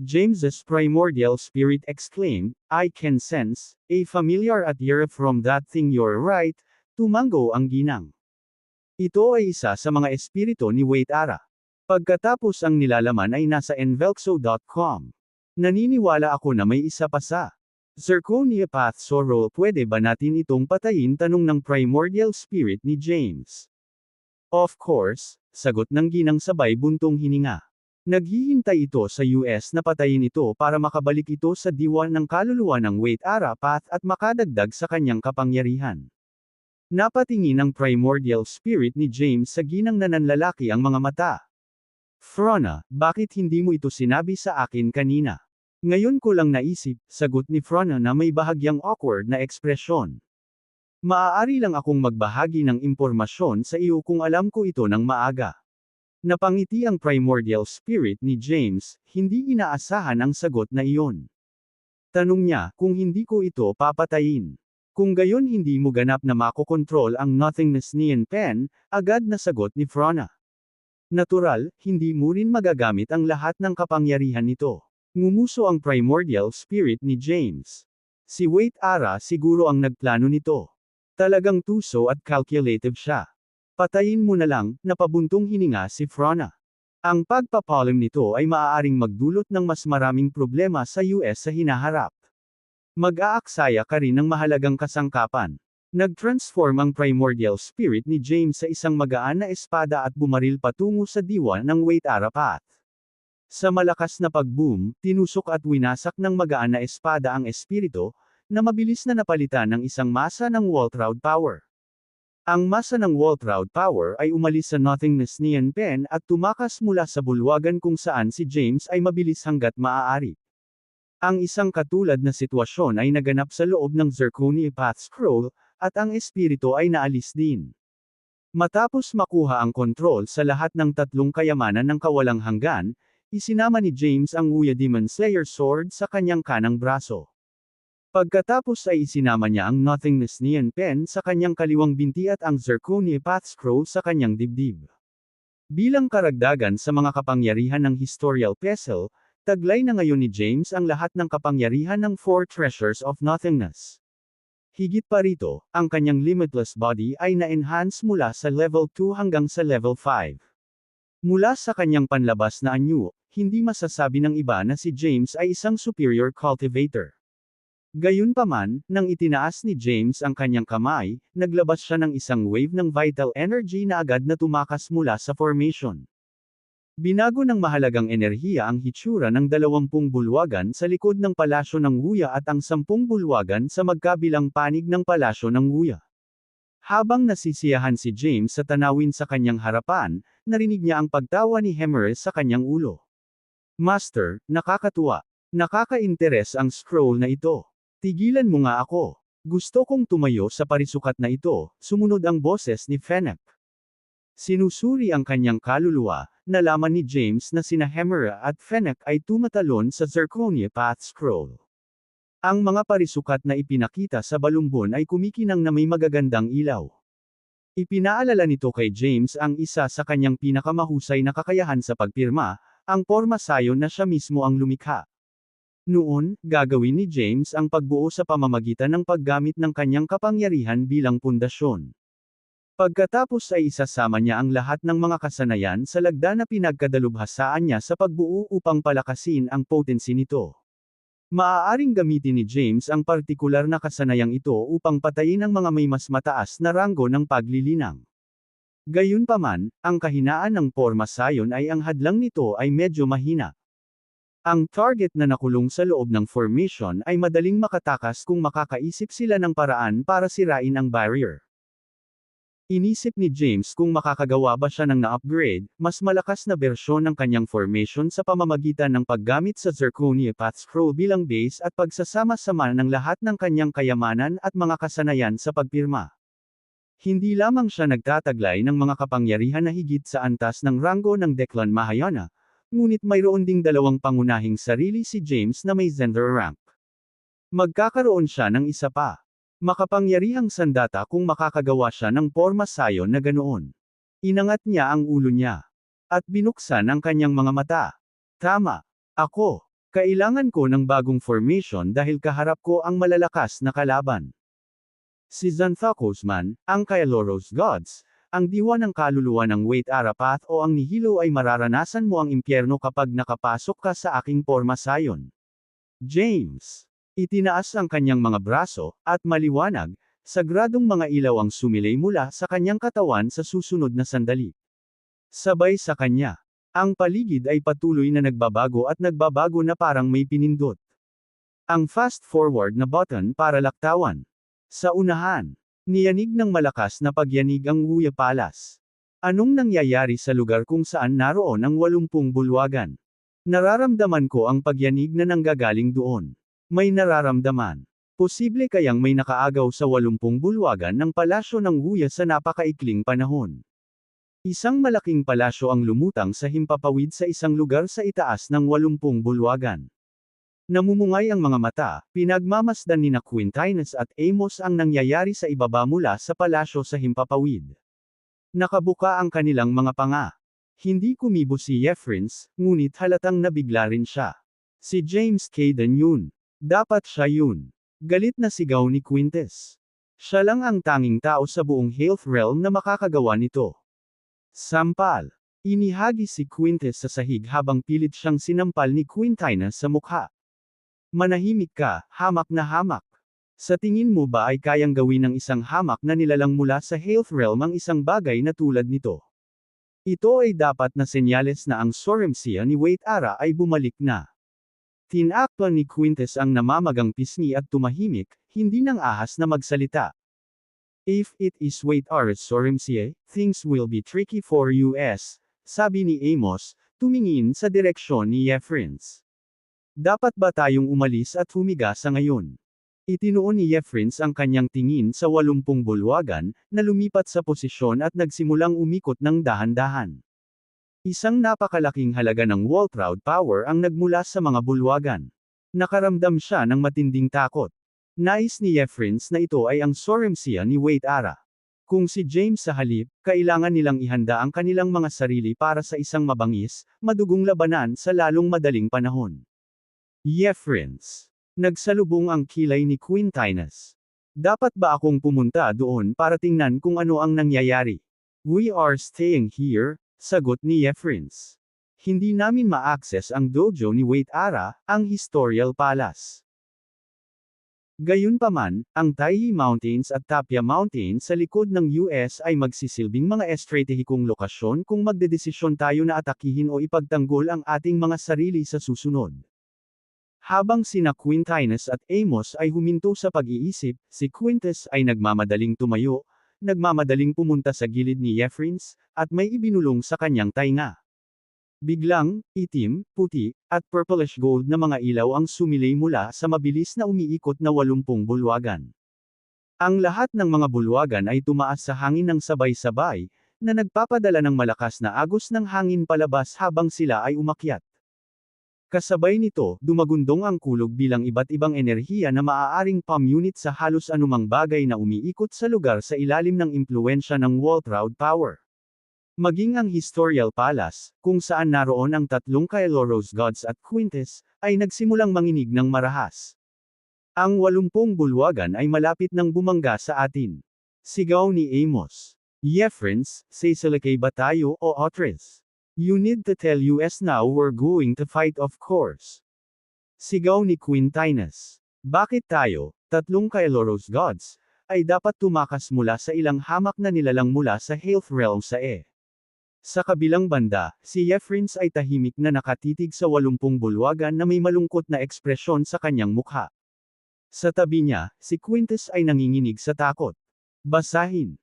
James's primordial spirit exclaimed, I can sense, a familiar attire from that thing you're right, tumango ang ginang. Ito ay isa sa mga espiritu ni Wait Ara. Pagkatapos ang nilalaman ay nasa envelxo.com. Naniniwala ako na may isa pa sa Zirconia Path Sorrow. Pwede ba natin itong patayin? Tanong ng primordial spirit ni James. Of course, sagot ng ginang sabay buntong hininga. Naghihintay ito sa US na patayin ito para makabalik ito sa diwa ng kaluluwa ng Wait Ara Path at makadagdag sa kanyang kapangyarihan. Napatingin ang primordial spirit ni James sa ginang na nanlalaki ang mga mata. Frona, bakit hindi mo ito sinabi sa akin kanina? Ngayon ko lang naisip, sagot ni Frona na may bahagyang awkward na ekspresyon. Maaari lang akong magbahagi ng impormasyon sa iyo kung alam ko ito ng maaga. Napangiti ang primordial spirit ni James, hindi inaasahan ang sagot na iyon. Tanong niya, kung hindi ko ito papatayin. Kung gayon hindi mo ganap na makokontrol ang Nothingness Neon Pen, agad na sagot ni Frona. Natural, hindi mo rin magagamit ang lahat ng kapangyarihan nito. Ngumuso ang primordial spirit ni James. Si Wait Ara siguro ang nagplano nito. Talagang tuso at calculative siya. Patayin mo na lang, napabuntong hininga si Frona. Ang pagpapalim nito ay maaaring magdulot ng mas maraming problema sa US sa hinaharap. Mag-aaksaya ka rin ng mahalagang kasangkapan. Nag-transform ang primordial spirit ni James sa isang magaan na espada at bumaril patungo sa diwa ng Wait Ara Path. Sa malakas na pag-boom, tinusok at winasak ng magaan na espada ang espiritu, na mabilis na napalitan ng isang masa ng Waltraud power. Ang masa ng Waltraud power ay umalis sa Nothingness Neon Pen at tumakas mula sa bulwagan kung saan si James ay mabilis hanggat maaari. Ang isang katulad na sitwasyon ay naganap sa loob ng Zirconia Path Scroll, at ang espiritu ay naalis din. Matapos makuha ang kontrol sa lahat ng tatlong kayamanan ng kawalang hanggan, isinama ni James ang Wuya Demon Slayer sword sa kanyang kanang braso. Pagkatapos ay isinama niya ang Nothingness Neon Pen sa kanyang kaliwang binti at ang Zirconia Path Scroll sa kanyang dibdib. Bilang karagdagan sa mga kapangyarihan ng Historial Pestle, taglay na ngayon ni James ang lahat ng kapangyarihan ng Four Treasures of Nothingness. Higit pa rito, ang kanyang limitless body ay na-enhance mula sa level 2 hanggang sa level 5. Mula sa kanyang panlabas na anyo, hindi masasabi ng iba na si James ay isang superior cultivator. Gayunpaman, nang itinaas ni James ang kanyang kamay, naglabas siya ng isang wave ng vital energy na agad na tumakas mula sa formation. Binago ng mahalagang enerhiya ang hitsura ng 20 bulwagan sa likod ng palasyo ng Wuya at ang 10 bulwagan sa magkabilang panig ng palasyo ng Wuya. Habang nasisiyahan si James sa tanawin sa kanyang harapan, narinig niya ang pagtawa ni Hemeres sa kanyang ulo. Master, nakakatuwa. Nakaka-interes ang scroll na ito. Tigilan mo nga ako. Gusto kong tumayo sa parisukat na ito, sumunod ang boses ni Fennec. Sinusuri ang kanyang kaluluwa, nalaman ni James na sina Hemera at Fennec ay tumatalon sa Zirconia Path Scroll. Ang mga parisukat na ipinakita sa balumbon ay kumikinang na may magagandang ilaw. Ipinaalala nito kay James ang isa sa kanyang pinakamahusay na kakayahan sa pagpirma, ang porma sayon na siya mismo ang lumikha. Noon, gagawin ni James ang pagbuo sa pamamagitan ng paggamit ng kanyang kapangyarihan bilang pundasyon. Pagkatapos ay isasama niya ang lahat ng mga kasanayan sa lagda na pinagkadalubhasaan niya sa pagbuo upang palakasin ang potency nito. Maaaring gamitin ni James ang partikular na kasanayang ito upang patayin ang mga may mas mataas na ranggo ng paglilinang. Gayunpaman, ang kahinaan ng porma sayon ay ang hadlang nito ay medyo mahina. Ang target na nakulong sa loob ng formation ay madaling makatakas kung makakaisip sila ng paraan para sirain ang barrier. Inisip ni James kung makakagawa ba siya ng na-upgrade, mas malakas na bersyon ng kanyang formation sa pamamagitan ng paggamit sa Zirconia Path Scroll bilang base at pagsasama-sama ng lahat ng kanyang kayamanan at mga kasanayan sa pagpirma. Hindi lamang siya nagtataglay ng mga kapangyarihan na higit sa antas ng ranggo ng Declan Mahayana, ngunit mayroon ding dalawang pangunahing sarili si James na may Zender rank. Magkakaroon siya ng isa pa. Makapangyarihang sandata kung makakagawa siya ng porma sayon na ganoon. Inangat niya ang ulo niya. At binuksan ang kanyang mga mata. Tama. Ako. Kailangan ko ng bagong formation dahil kaharap ko ang malalakas na kalaban. Si Xanthocos man, ang Kailoros Gods, ang diwa ng kaluluwa ng Wait Arapath o ang nihilo ay mararanasan mo ang impyerno kapag nakapasok ka sa aking porma sayon. James. Itinaas ang kanyang mga braso, at maliwanag, sagradong mga ilaw ang sumilay mula sa kanyang katawan sa susunod na sandali. Sabay sa kanya, ang paligid ay patuloy na nagbabago at nagbabago na parang may pinindot. Ang fast forward na button para laktawan. Sa unahan, niyanig ng malakas na pagyanig ang Wuya Palace. Anong nangyayari sa lugar kung saan naroon ang 80 bulwagan? Nararamdaman ko ang pagyanig na nanggagaling doon. May nararamdaman. Posible kayang may nakaagaw sa 80 bulwagan ng palasyo ng Wuya sa napakaikling panahon. Isang malaking palasyo ang lumutang sa himpapawid sa isang lugar sa itaas ng 80 bulwagan. Namumungay ang mga mata, pinagmamasdan ni Quintinus at Amos ang nangyayari sa ibaba mula sa palasyo sa himpapawid. Nakabuka ang kanilang mga panga. Hindi kumibo si Jeffrins, ngunit halatang nabigla rin siya. Si James Caden yun. Dapat siya yun. Galit na sigaw ni Quintus. Siya lang ang tanging tao sa buong Health Realm na makakagawa nito. Sampal. Inihagi si Quintus sa sahig habang pilit siyang sinampal ni Quintinus sa mukha. Manahimik ka, hamak na hamak. Sa tingin mo ba ay kayang gawin ng isang hamak na nilalang mula sa Health Realm ang isang bagay na tulad nito? Ito ay dapat na senyales na ang Sorumsia ni Wait Ara ay bumalik na. Tinakpan ni Quintus ang namamagang pisngi at tumahimik, hindi nang ahas na magsalita. If it is Wait Ara's Sorumsia, things will be tricky for us, sabi ni Amos, tumingin sa direksyon ni Jeffrins. Dapat ba tayong umalis at humiga sa ngayon? Itinuon ni Jeffrins ang kanyang tingin sa 80 bulwagan, na lumipat sa posisyon at nagsimulang umikot ng dahan-dahan. Isang napakalaking halaga ng Waltraud power ang nagmula sa mga bulwagan. Nakaramdam siya ng matinding takot. Nais ni Jeffrins na ito ay ang Sorumsia ni Wait Ara. Kung si James sa halip, kailangan nilang ihanda ang kanilang mga sarili para sa isang mabangis, madugong labanan sa lalong madaling panahon. Jeffrins. Nagsalubong ang kilay ni Quintinus. Dapat ba akong pumunta doon para tingnan kung ano ang nangyayari? We are staying here, Sagot ni Jeffrins. Hindi namin ma-access ang dojo ni Wait Ara, ang Historical Palace. Gayunpaman, ang Taiji Mountains at Tapia Mountains sa likod ng US ay magsisilbing mga estratehikong lokasyon kung magdedesisyon tayo na atakihin o ipagtanggol ang ating mga sarili sa susunod. Habang sina Quintinus at Amos ay huminto sa pag-iisip, si Quintus ay nagmamadaling tumayo, nagmamadaling pumunta sa gilid ni Jeffrins, at may ibinulong sa kanyang tainga. Biglang, itim, puti, at purplish gold na mga ilaw ang sumilay mula sa mabilis na umiikot na 80 bulwagan. Ang lahat ng mga bulwagan ay tumaas sa hangin ng sabay-sabay, na nagpapadala ng malakas na agos ng hangin palabas habang sila ay umakyat. Kasabay nito, dumagundong ang kulog bilang iba't ibang enerhiya na maaaring pamunit sa halos anumang bagay na umiikot sa lugar sa ilalim ng impluwensya ng Waltraud Power. Maging ang Historical Palace, kung saan naroon ang tatlong Kailoros gods at Quintus, ay nagsimulang manginig ng marahas. Ang 80 bulwagan ay malapit nang bumangga sa atin. Sigaw ni Amos. Jeffrins, sasalakay ba tayo o Otres? You need to tell us now we're going to fight of course. Sigaw ni Quintinus. Bakit tayo, tatlong Kailoros gods, ay dapat tumakas mula sa ilang hamak na nilalang mula sa Health Realm sa Sa kabilang banda, si Jeffrins ay tahimik na nakatitig sa 80 bulwagan na may malungkot na ekspresyon sa kanyang mukha. Sa tabi niya, si Quintus ay nanginginig sa takot. Basahin.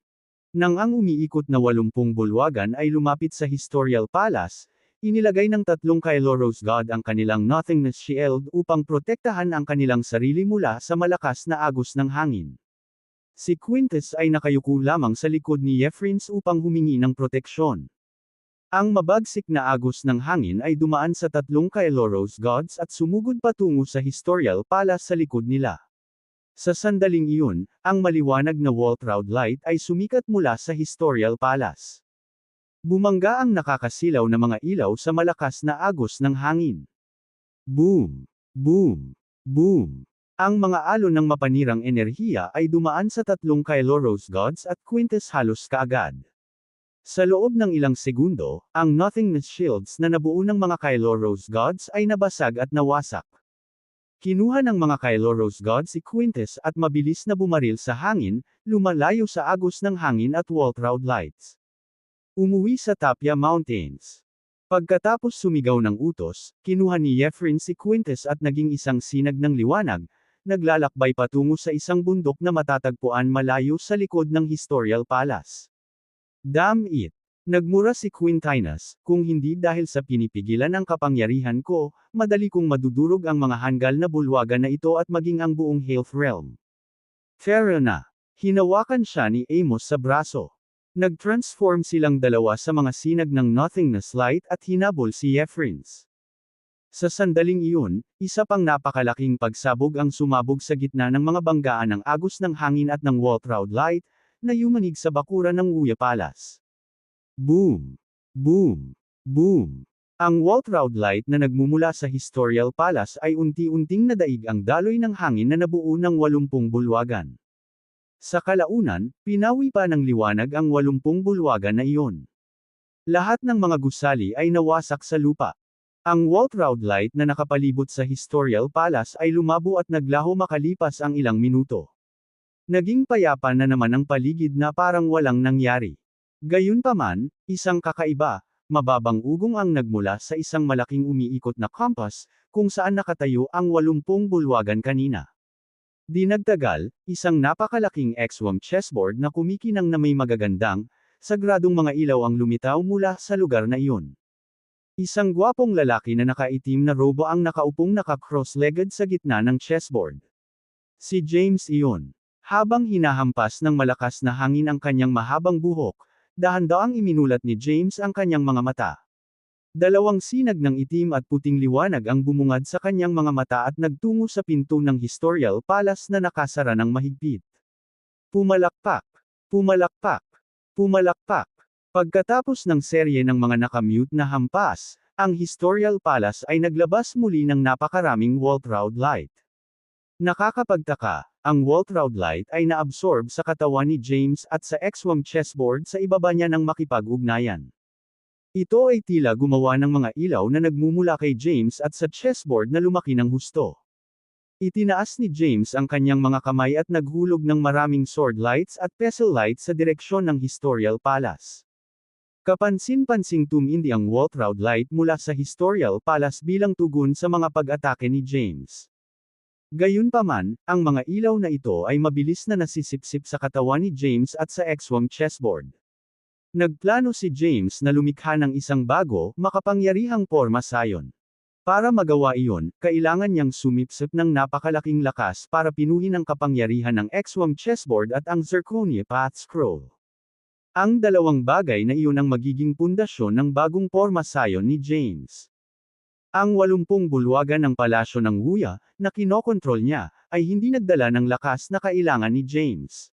Nang ang umiikot na 80 bulwagan ay lumapit sa Historical Palace, inilagay ng tatlong Kailoros God ang kanilang Nothingness Shield upang protektahan ang kanilang sarili mula sa malakas na agos ng hangin. Si Quintus ay nakayuko lamang sa likod ni Jeffrins upang humingi ng proteksyon. Ang mabagsik na agos ng hangin ay dumaan sa tatlong Kailoros gods at sumugod patungo sa Historical Palace sa likod nila. Sa sandaling iyon, ang maliwanag na Waltraud light ay sumikat mula sa Historical Palace. Bumangga ang nakakasilaw na mga ilaw sa malakas na agos ng hangin. Boom! Boom! Boom! Ang mga alon ng mapanirang enerhiya ay dumaan sa tatlong Kailoros gods at Quintus halos kaagad. Sa loob ng ilang segundo, ang Nothingness Shields na nabuo ng mga Kailoros gods ay nabasag at nawasak. Kinuha ng mga Kailoros gods si Quintus at mabilis na bumaril sa hangin, lumalayo sa agos ng hangin at Waltraud lights. Umuwi sa Tapia Mountains. Pagkatapos sumigaw ng utos, kinuha ni Jeffrins si Quintus at naging isang sinag ng liwanag, naglalakbay patungo sa isang bundok na matatagpuan malayo sa likod ng Historical Palace. Damn it! Nagmura si Quintinus, kung hindi dahil sa pinipigilan ang kapangyarihan ko, madali kong madudurog ang mga hanggal na bulwagan na ito at maging ang buong Health Realm. Fair na. Hinawakan siya ni Amos sa braso. Nag-transform silang dalawa sa mga sinag ng Nothingness Light at hinabol si Jeffrins. Sa sandaling iyon, isa pang napakalaking pagsabog ang sumabog sa gitna ng mga banggaan ng agos ng hangin at ng Waltraud Light, na yumanig sa bakuran ng Wuya Palace. Boom! Boom! Boom! Ang Waltraud Light na nagmumula sa Historical Palace ay unti-unting nadaig ang daloy ng hangin na nabuo ng 80 bulwagan. Sa kalaunan, pinawi pa ng liwanag ang 80 bulwagan na iyon. Lahat ng mga gusali ay nawasak sa lupa. Ang Waltraud Light na nakapalibot sa Historical Palace ay lumabo at naglaho makalipas ang ilang minuto. Naging payapa na naman ang paligid na parang walang nangyari. Gayunpaman, isang kakaiba, mababang ugong ang nagmula sa isang malaking umiikot na compass, kung saan nakatayo ang 80 bulwagan kanina. Di nagtagal, isang napakalaking X-Wom chessboard na kumikinang na may magagandang, sagradong mga ilaw ang lumitaw mula sa lugar na iyon. Isang gwapong lalaki na nakaitim na robo ang nakaupong naka-cross-legged sa gitna ng chessboard. Si James iyon. Habang hinahampas ng malakas na hangin ang kanyang mahabang buhok, dahan-daang iminulat ni James ang kanyang mga mata. Dalawang sinag ng itim at puting liwanag ang bumungad sa kanyang mga mata at nagtungo sa pinto ng Historical Palace na nakasara ng mahigpit. Pumalakpak! Pumalakpak! Pumalakpak! Pagkatapos ng serye ng mga nakamute na hampas, ang Historical Palace ay naglabas muli ng napakaraming Waltraud Light. Nakakapagtaka, ang Waltraud Light ay naabsorb sa katawan ni James at sa X-Wom chessboard sa ibaba niya ng makipag-ugnayan. Ito ay tila gumawa ng mga ilaw na nagmumula kay James at sa chessboard na lumaki ng husto. Itinaas ni James ang kanyang mga kamay at naghulog ng maraming sword lights at pestle lights sa direksyon ng Historial Palace. Kapansin-pansing tumindi ang Waltraud light mula sa Historial Palace bilang tugon sa mga pag-atake ni James. Gayunpaman, ang mga ilaw na ito ay mabilis na nasisipsip sa katawan ni James at sa X-Wing chessboard. Nagplano si James na lumikha ng isang bago, makapangyarihang porma sayon. Para magawa iyon, kailangan niyang sumipsip ng napakalaking lakas para pinuhin ang kapangyarihan ng X-Wing chessboard at ang Zirconia Path Scroll. Ang dalawang bagay na iyon ang magiging pundasyon ng bagong porma sayon ni James. Ang 80 bulwagan ng palasyo ng Wuya, na kinokontrol niya, ay hindi nagdala ng lakas na kailangan ni James.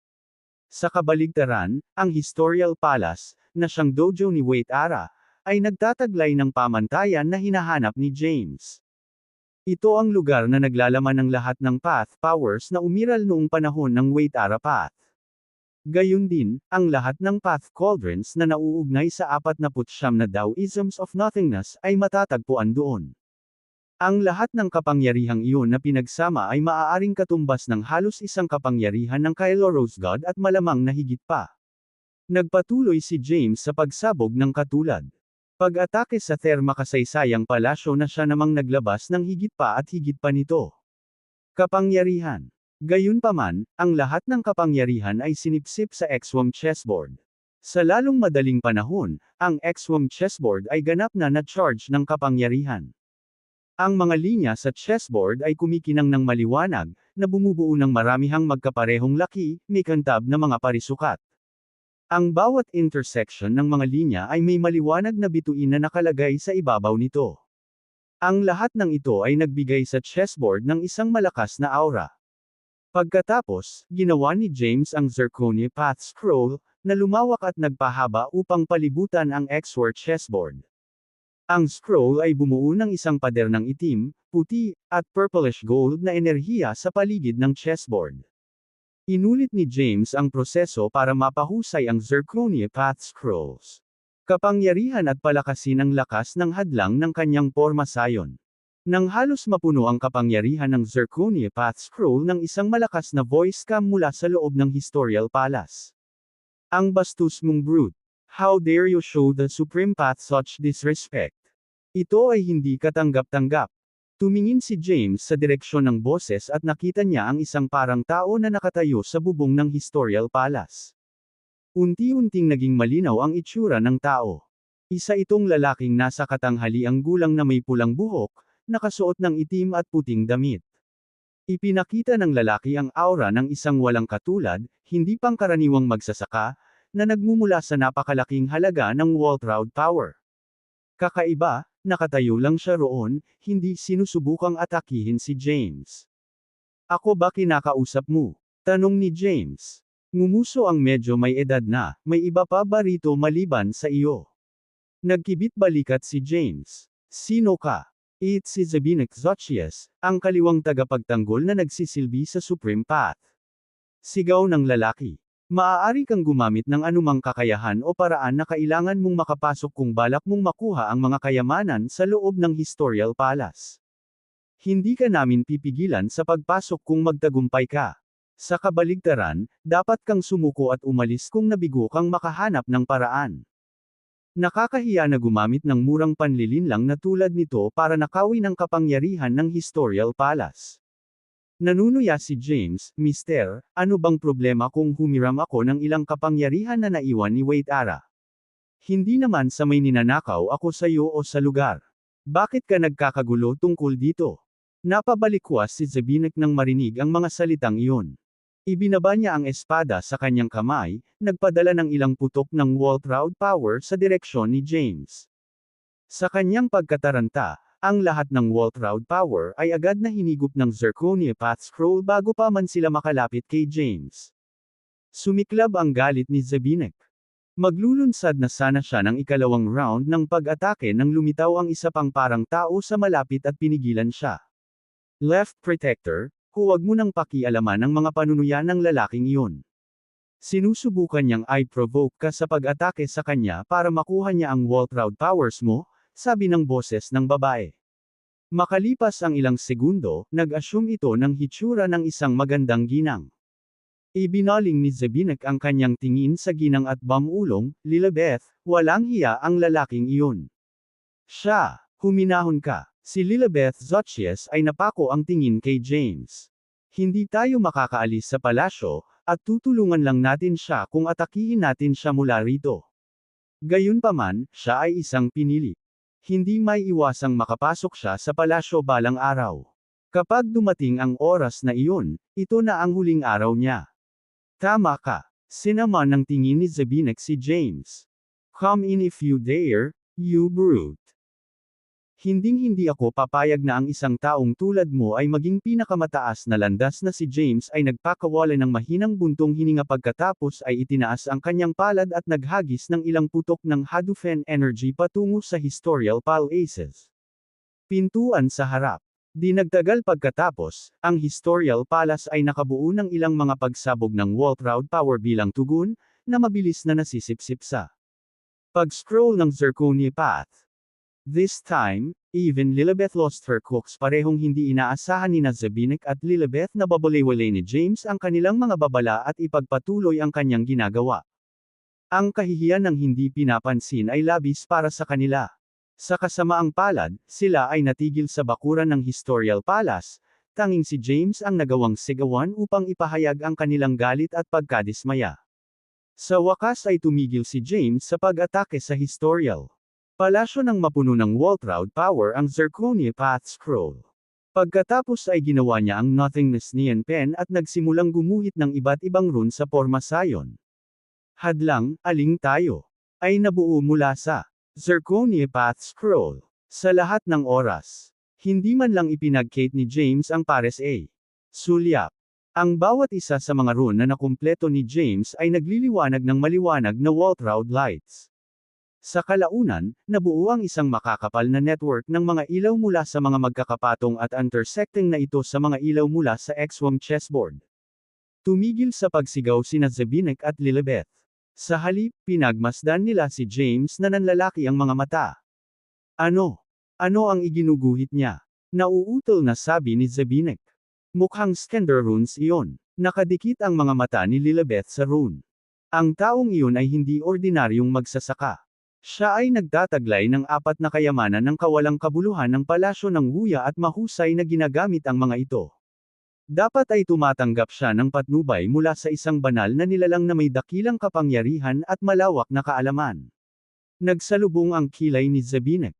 Sa kabaligtaran, ang Historial Palace, na siyang dojo ni Wait Ara, ay nagtataglay ng pamantayan na hinahanap ni James. Ito ang lugar na naglalaman ng lahat ng path powers na umiral noong panahon ng Wait Ara Path. Gayun din, ang lahat ng path cauldrons na nauugnay sa 49 na Taoisms of Nothingness ay matatagpuan doon. Ang lahat ng kapangyarihang iyon na pinagsama ay maaaring katumbas ng halos isang kapangyarihan ng Kylo Rose God at malamang na higit pa. Nagpatuloy si James sa pagsabog ng katulad. Pag-atake sa termakasaysayang palasyo na siya namang naglabas ng higit pa at higit pa nito. Kapangyarihan. Gayunpaman, ang lahat ng kapangyarihan ay sinipsip sa X-Wing chessboard. Sa lalong madaling panahon, ang X-Wing chessboard ay ganap na na-charge ng kapangyarihan. Ang mga linya sa chessboard ay kumikinang ng maliwanag, na bumubuo ng maramihang magkaparehong laki, may kantab na mga parisukat. Ang bawat intersection ng mga linya ay may maliwanag na bituin na nakalagay sa ibabaw nito. Ang lahat ng ito ay nagbigay sa chessboard ng isang malakas na aura. Pagkatapos, ginawa ni James ang Zirconia Path Scroll, na lumawak at nagpahaba upang palibutan ang X-War chessboard. Ang scroll ay bumuo ng isang pader ng itim, puti, at purplish gold na enerhiya sa paligid ng chessboard. Inulit ni James ang proseso para mapahusay ang Zirconia Path Scrolls. Kapangyarihan at palakasin ang lakas ng hadlang ng kanyang porma sayon. Nang halos mapuno ang kapangyarihan ng Zirconia Path Scroll ng isang malakas na voice cam mula sa loob ng Historial Palace. Ang bastos mong brute. How dare you show the Supreme Path such disrespect? Ito ay hindi katanggap-tanggap. Tumingin si James sa direksyon ng boses at nakita niya ang isang parang tao na nakatayo sa bubong ng Historial Palace. Unti-unting naging malinaw ang itsura ng tao. Isa itong lalaking nasa katanghaliang gulang na may pulang buhok, nakasuot ng itim at puting damit. Ipinakita ng lalaki ang aura ng isang walang katulad, hindi pangkaraniwang magsasaka, na nagmumula sa napakalaking halaga ng Waltraud power. Kakaiba, nakatayo lang siya roon, hindi sinusubukang atakihin si James. Ako ba kinakausap mo? Tanong ni James. Ngumuso ang medyo may edad na, may iba pa ba rito maliban sa iyo? Nagkibit balikat si James. Sino ka? It's si Zabinek Zochias, ang kaliwang tagapagtanggol na nagsisilbi sa Supreme Path. Sigaw ng lalaki. Maaari kang gumamit ng anumang kakayahan o paraan na kailangan mong makapasok kung balak mong makuha ang mga kayamanan sa loob ng Historial Palace. Hindi ka namin pipigilan sa pagpasok kung magtagumpay ka. Sa kabaligtaran, dapat kang sumuko at umalis kung nabigo kang makahanap ng paraan. Nakakahiya na gumamit ng murang panlilinlang na tulad nito para nakawin ang kapangyarihan ng Historial Palace. Nanunuya si James, Mister, ano bang problema kung humiram ako ng ilang kapangyarihan na naiwan ni Wait Ara? Hindi naman sa may ninanakaw ako sa iyo o sa lugar. Bakit ka nagkakagulo tungkol dito? Napabalikwas si Zabinek nang marinig ang mga salitang iyon. Ibinaba niya ang espada sa kanyang kamay, nagpadala ng ilang putok ng Waltraud power sa direksyon ni James. Sa kanyang pagkataranta, ang lahat ng Waltraud power ay agad na hinigup ng Zirconia Path Scroll bago pa man sila makalapit kay James. Sumiklab ang galit ni Zabinek. Maglulunsad na sana siya ng ikalawang round ng pag-atake nang lumitaw ang isa pang parang tao sa malapit at pinigilan siya. Left Protector, huwag mo nang pakialaman ang mga panunuya ng lalaking iyon. Sinusubukan niyang i-provoke ka sa pag-atake sa kanya para makuha niya ang Waltraud powers mo, sabi ng boses ng babae. Makalipas ang ilang segundo, nag-assume ito ng hitsura ng isang magandang ginang. Ibinaling ni Zebinek ang kanyang tingin sa ginang at bamulong, Lilibeth, walang hiya ang lalaking iyon. Siya, huminahon ka. Si Lilibeth Zotchies ay napako ang tingin kay James. Hindi tayo makakaalis sa palasyo, at tutulungan lang natin siya kung atakihin natin siya mula rito. Gayunpaman, siya ay isang pinili. Hindi may iwasang makapasok siya sa palasyo balang araw. Kapag dumating ang oras na iyon, ito na ang huling araw niya. Tama ka. Sinama ng tingin ni Zebinek si James. Come in if you dare, you brute. Hinding-hindi ako papayag na ang isang taong tulad mo ay maging pinakamataas na landas na si James ay nagpakawala ng mahinang buntong hininga pagkatapos ay itinaas ang kanyang palad at naghagis ng ilang putok ng Hadoufen energy patungo sa Historial Palaces. Pintuan sa harap. Di nagtagal pagkatapos, ang Historial Palace ay nakabuo ng ilang mga pagsabog ng Waltraud power bilang tugon, na mabilis na nasisipsip sa pag-scroll ng Zirconia Path. This time, even Lilibeth lost her cooks parehong hindi inaasahan ni Zebinek at Lilibeth na babaliwalay ni James ang kanilang mga babala at ipagpatuloy ang kanyang ginagawa. Ang kahihiyan ng hindi pinapansin ay labis para sa kanila. Sa kasamaang palad, sila ay natigil sa bakuran ng Historial Palace, tanging si James ang nagawang sigawan upang ipahayag ang kanilang galit at pagkadismaya. Sa wakas ay tumigil si James sa pag-atake sa Historial Palasyo ng mapuno ng Waltraud power ang Zirconia Path Scroll. Pagkatapos ay ginawa niya ang Nothingness Neon Pen at nagsimulang gumuhit ng iba't ibang rune sa porma sayon. Hadlang, aling tayo, ay nabuo mula sa Zirconia Path Scroll. Sa lahat ng oras, hindi man lang ipinag-Kate ni James ang pares A. Sulyap. Ang bawat isa sa mga rune na nakumpleto ni James ay nagliliwanag ng maliwanag na Waltraud lights. Sa kalaunan, nabuo ang isang makakapal na network ng mga ilaw mula sa mga magkakapatong at intersecting na ito sa mga ilaw mula sa X-Wom chessboard. Tumigil sa pagsigaw sina Zebinek at Lilibeth. Sa halip, pinagmasdan nila si James na nanlalaki ang mga mata. Ano? Ano ang iginuguhit niya? Nauutol na sabi ni Zebinek. Mukhang Skender runes iyon. Nakadikit ang mga mata ni Lilibeth sa rune. Ang taong iyon ay hindi ordinaryong magsasaka. Siya ay nagtataglay ng 4 na kayamanan ng kawalang kabuluhan ng palasyo ng Wuya at mahusay na ginagamit ang mga ito. Dapat ay tumatanggap siya ng patnubay mula sa isang banal na nilalang na may dakilang kapangyarihan at malawak na kaalaman. Nagsalubong ang kilay ni Zebinek.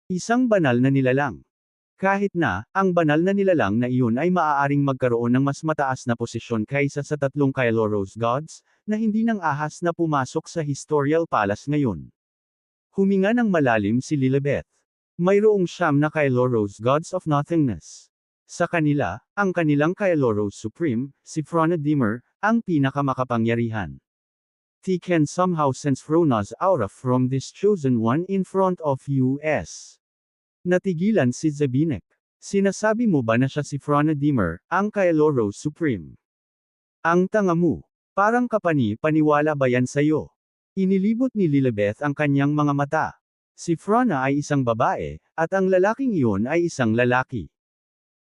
Isang banal na nilalang. Kahit na, ang banal na nilalang na iyon ay maaaring magkaroon ng mas mataas na posisyon kaysa sa 3 Kailoros gods, na hindi nang ahas na pumasok sa Historial Palace ngayon. Huminga ng malalim si Lilibeth. Mayroong 9 na Kailoros gods of nothingness. Sa kanila, ang kanilang Kailoros Supreme, si Phronadimer, ang pinakamakapangyarihan. He can somehow sense Phrona's aura from this chosen one in front of us. Natigilan si Zebinek. Sinasabi mo ba na siya si Phronadimer, ang Kailoros Supreme? Ang tanga mo. Parang kapani-paniwala ba yan sa'yo? Inilibot ni Lilibeth ang kanyang mga mata. Si Frona ay isang babae, at ang lalaking iyon ay isang lalaki.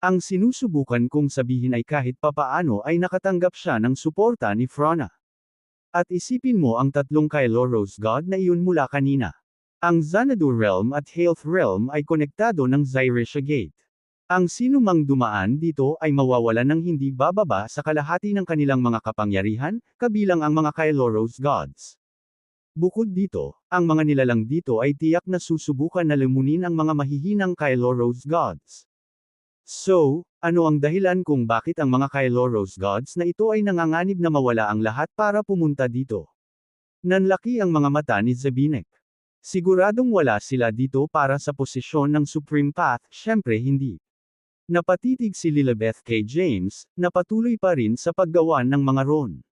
Ang sinusubukan kong sabihin ay kahit papaano ay nakatanggap siya ng suporta ni Frona. At isipin mo ang 3 Kailoros god na iyon mula kanina. Ang Xanadu Realm at Health Realm ay konektado ng Zyrisha Gate. Ang sinumang dumaan dito ay mawawalan ng hindi bababa sa kalahati ng kanilang mga kapangyarihan, kabilang ang mga Kailoros gods. Bukod dito, ang mga nilalang dito ay tiyak na susubukan na lumunin ang mga mahihinang Kailoros gods. So, ano ang dahilan kung bakit ang mga Kailoros gods na ito ay nanganganib na mawala ang lahat para pumunta dito? Nanlaki ang mga mata ni Zebinek. Siguradong wala sila dito para sa posisyon ng Supreme Path, syempre hindi. Napatitig si Lilibeth kay James, na patuloy pa rin sa paggawa ng mga rune.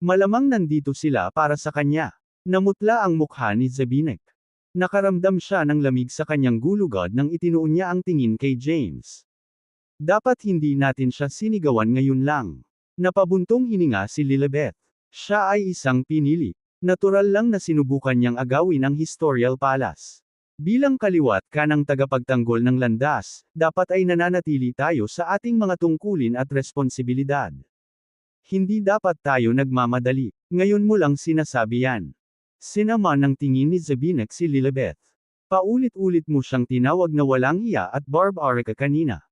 Malamang nandito sila para sa kanya. Namutla ang mukha ni Zebinek. Nakaramdam siya ng lamig sa kanyang gulugod nang itinuon niya ang tingin kay James. Dapat hindi natin siya sinigawan ngayon lang. Napabuntong hininga si Lilibeth. Siya ay isang pinili. Natural lang na sinubukan niyang agawin ang Historical Palace. Bilang kaliwat kanang tagapagtanggol ng landas, dapat ay nananatili tayo sa ating mga tungkulin at responsibilidad. Hindi dapat tayo nagmamadali. Ngayon mo lang sinasabi yan. Sinama ng tingin ni Zabinek si Lilibeth. Paulit-ulit mo siyang tinawag na walang hiya at barbaric kanina.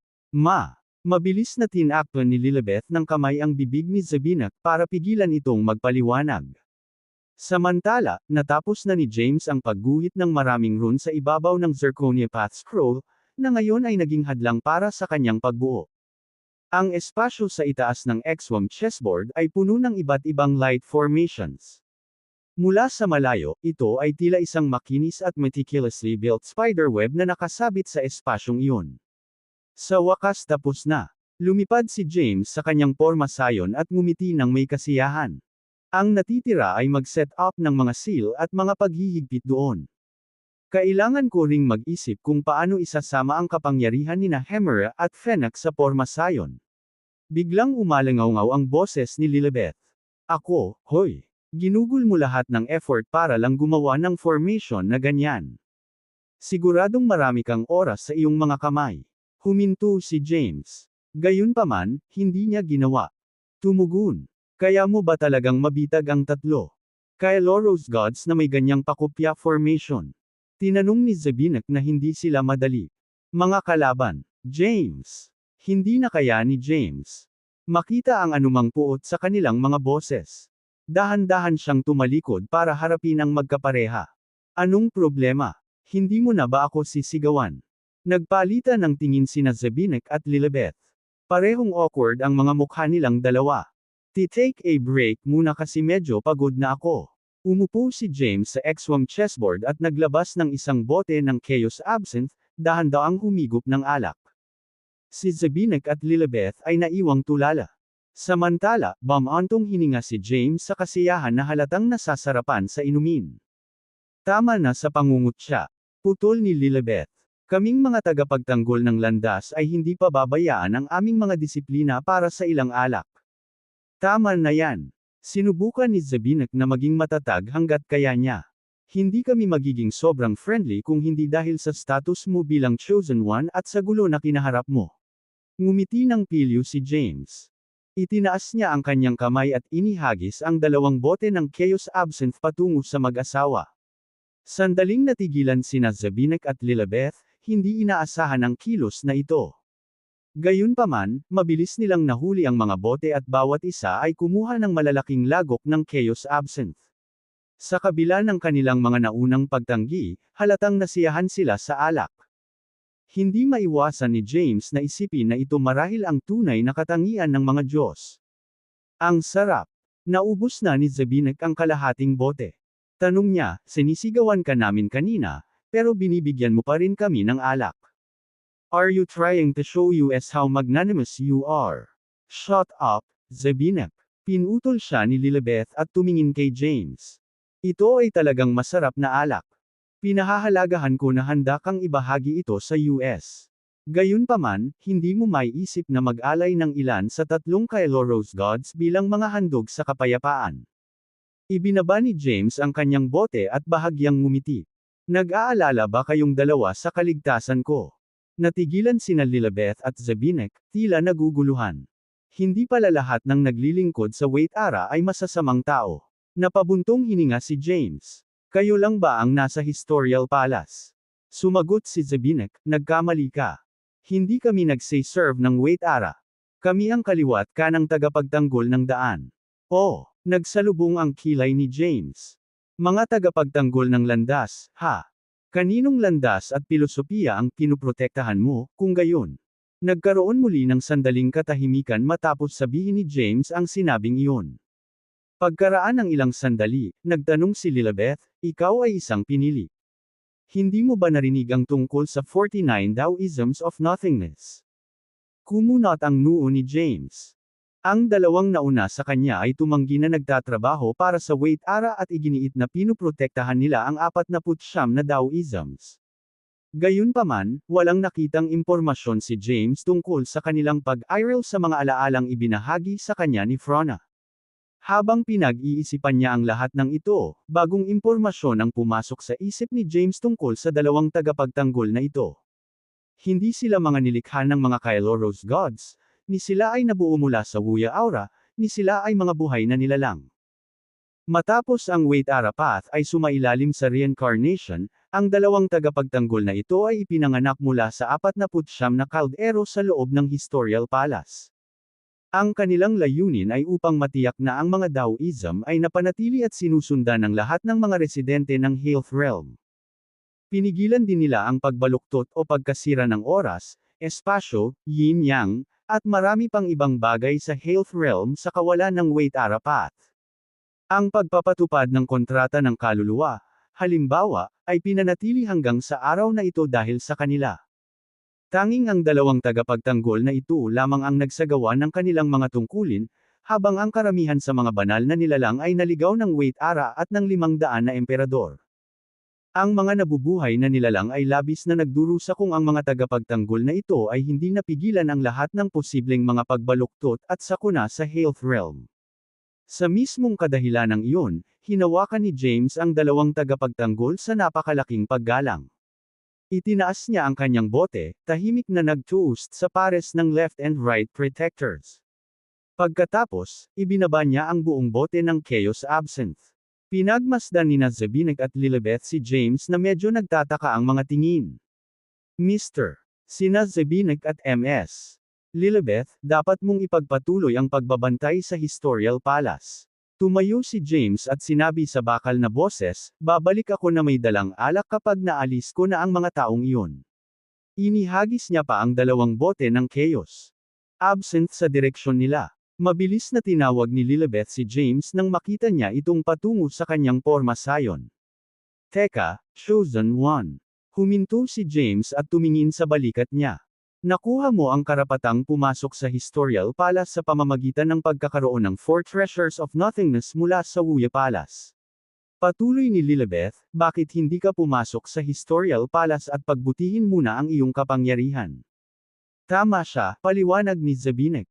Mabilis na tinakpan ni Lilibeth ng kamay ang bibig ni Zabinek para pigilan itong magpaliwanag. Samantala, natapos na ni James ang pagguhit ng maraming rune sa ibabaw ng Zirconia Path Scroll, na ngayon ay naging hadlang para sa kanyang pagbuo. Ang espasyo sa itaas ng Exwam chessboard ay puno ng iba't ibang light formations. Mula sa malayo, ito ay tila isang makinis at meticulously built spiderweb na nakasabit sa espasyong iyon. Sa wakas tapos na. Lumipad si James sa kanyang porma sayon at ngumiti ng may kasiyahan. Ang natitira ay mag-set up ng mga seal at mga paghihigpit doon. Kailangan ko ring mag-isip kung paano isasama ang kapangyarihan ni Hemera at Fennec sa porma sayon. Biglang umalangaw-ngaw ang boses ni Lilibeth. Ako, hoy! Ginugol mo lahat ng effort para lang gumawa ng formation na ganyan. Siguradong marami kang oras sa iyong mga kamay. Huminto si James. Gayunpaman, hindi niya ginawa. Tumugon. Kaya mo ba talagang mabitag ang tatlo? Kay Loros Gods na may ganyang pakopya formation. Tinanong ni Zabinek na hindi sila madali. Mga kalaban. James. Hindi na kaya ni James makita ang anumang puot sa kanilang mga boses. Dahan-dahan siyang tumalikod para harapin ang magkapareha. Anong problema? Hindi mo na ba ako sisigawan? Nagpalitan ng tingin sina Zabinek at Lilibeth. Parehong awkward ang mga mukha nilang dalawa. Take a break muna kasi medyo pagod na ako. Umupo si James sa Exwam chessboard at naglabas ng isang bote ng Chaos Absinthe, dahan-daang humigop ng alak. Si Zabinek at Lilibeth ay naiwang tulala. Samantala, bumantong hininga si James sa kasiyahan na halatang nasasarapan sa inumin. Tama na sa pangungutya. Putol ni Lilibeth. Kaming mga tagapagtanggol ng landas ay hindi pa babayaan ang aming mga disiplina para sa ilang alak. Tama na yan. Sinubukan ni Zabinek na maging matatag hanggat kaya niya. Hindi kami magiging sobrang friendly kung hindi dahil sa status mo bilang chosen one at sa gulo na kinaharap mo. Ngumiti ng pilyo si James. Itinaas niya ang kanyang kamay at inihagis ang dalawang bote ng Chaos Absinthe patungo sa mag-asawa. Sandaling natigilan sina Zabinek at Lilibeth, hindi inaasahan ang kilos na ito. Gayunpaman, mabilis nilang nahuli ang mga bote at bawat isa ay kumuha ng malalaking lagok ng Chaos Absinthe. Sa kabila ng kanilang mga naunang pagtanggi, halatang nasiyahan sila sa alak. Hindi maiwasan ni James na isipin na ito marahil ang tunay na katangian ng mga Diyos. Ang sarap. Naubos na ni Zabinek ang kalahating bote. Tanong niya, sinisigawan ka namin kanina, pero binibigyan mo pa rin kami ng alak. Are you trying to show us how magnanimous you are? Shut up, Zabinek. Pinutol siya ni Lilibeth at tumingin kay James. Ito ay talagang masarap na alak. Pinahahalagahan ko na handa kang ibahagi ito sa US. Gayunpaman, hindi mo maiisip na mag-alay ng ilan sa tatlong Kyloros Gods bilang mga handog sa kapayapaan. Ibinaba ni James ang kanyang bote at bahagyang ngumiti. Nag-aalala ba kayong dalawa sa kaligtasan ko? Natigilan sina Lilibeth at Zabinek, tila naguguluhan. Hindi pala lahat ng naglilingkod sa Waitara ay masasamang tao. Napabuntong hininga si James. Kayo lang ba ang nasa Historical Palace? Sumagot si Zabinek, nagkamali ka. Hindi kami nagse-serve ng Waitara. Kami ang kaliwat kanang tagapagtanggol ng daan. Oh, nagsalubong ang kilay ni James. Mga tagapagtanggol ng landas, ha? Kaninong landas at pilosopiya ang pinuprotektahan mo, kung gayon? Nagkaroon muli ng sandaling katahimikan matapos sabihin ni James ang sinabing iyon. Pagkaraan ng ilang sandali, nagtanong si Lilibeth, ikaw ay isang pinili. Hindi mo ba narinig ang tungkol sa 49 Taoisms of Nothingness? Kumunot ang noo ni James. Ang dalawang nauna sa kanya ay tumanggi na nagtatrabaho para sa Waitara at iginiit na pinuprotektahan nila ang 49 na Taoisms. Gayunpaman, walang nakitang impormasyon si James tungkol sa kanilang pag-iral sa mga alaalang ibinahagi sa kanya ni Frona. Habang pinag-iisipan niya ang lahat ng ito, bagong impormasyon ang pumasok sa isip ni James tungkol sa dalawang tagapagtanggol na ito. Hindi sila mga nilikha ng mga Kailoros gods, ni sila ay nabuo mula sa Wuya Aura, ni sila ay mga buhay na nilalang. Matapos ang Wait Ara Path ay sumailalim sa reincarnation, ang dalawang tagapagtanggol na ito ay ipinanganak mula sa 49 na kaldero sa loob ng Historial Palace. Ang kanilang layunin ay upang matiyak na ang mga Taoism ay napanatili at sinusundan ng lahat ng mga residente ng Health Realm. Pinigilan din nila ang pagbaluktot o pagkasira ng oras, espasyo, yin-yang, at marami pang ibang bagay sa Health Realm sa kawalan ng Wait Ara Path. Ang pagpapatupad ng kontrata ng kaluluwa, halimbawa, ay pinanatili hanggang sa araw na ito dahil sa kanila. Tanging ang dalawang tagapagtanggol na ito lamang ang nagsagawa ng kanilang mga tungkulin, habang ang karamihan sa mga banal na nilalang ay naligaw ng Wait Ara at ng 500 na emperador. Ang mga nabubuhay na nilalang ay labis na nagdurusa kung ang mga tagapagtanggol na ito ay hindi napigilan ang lahat ng posibleng mga pagbaluktot at sakuna sa Health Realm. Sa mismong kadahilanang iyon, hinawakan ni James ang dalawang tagapagtanggol sa napakalaking paggalang. Itinaas niya ang kanyang bote, tahimik na nag-toast sa pares ng left and right protectors. Pagkatapos, ibinaba niya ang buong bote ng Chaos Absinthe. Pinagmasdan ni Zabinek at Lilibeth si James na medyo nagtataka ang mga tingin. Mr. Sina Zabinek at Ms. Lilibeth, dapat mong ipagpatuloy ang pagbabantay sa Historial Palace. Tumayo si James at sinabi sa bakal na boses, babalik ako na may dalang alak kapag naalis ko na ang mga taong iyon. Inihagis niya pa ang dalawang bote ng Chaos Absinthe sa direksyon nila. Mabilis na tinawag ni Lilibeth si James nang makita niya itong patungo sa kanyang porma sayon. Teka, Chosen One. Huminto si James at tumingin sa balikat niya. Nakuha mo ang karapatang pumasok sa Historial Palace sa pamamagitan ng pagkakaroon ng 4 Treasures of Nothingness mula sa Wuya Palace. Patuloy ni Lilibeth, bakit hindi ka pumasok sa Historial Palace at pagbutihin muna ang iyong kapangyarihan? Tama siya, paliwanag ni Zabinek.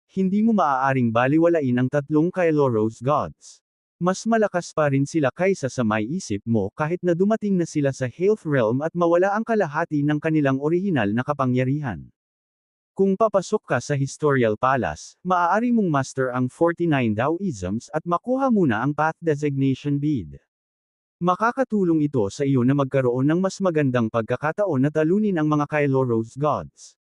Hindi mo maaaring baliwalain ang tatlong Kailoros gods. Mas malakas pa rin sila kaysa sa may isip mo kahit na dumating na sila sa Health Realm at mawala ang kalahati ng kanilang orihinal na kapangyarihan. Kung papasok ka sa Historial Palace, maaari mong master ang 49 Taoisms at makuha muna ang Path Designation Bead. Makakatulong ito sa iyo na magkaroon ng mas magandang pagkakataon na talunin ang mga Kailoros gods.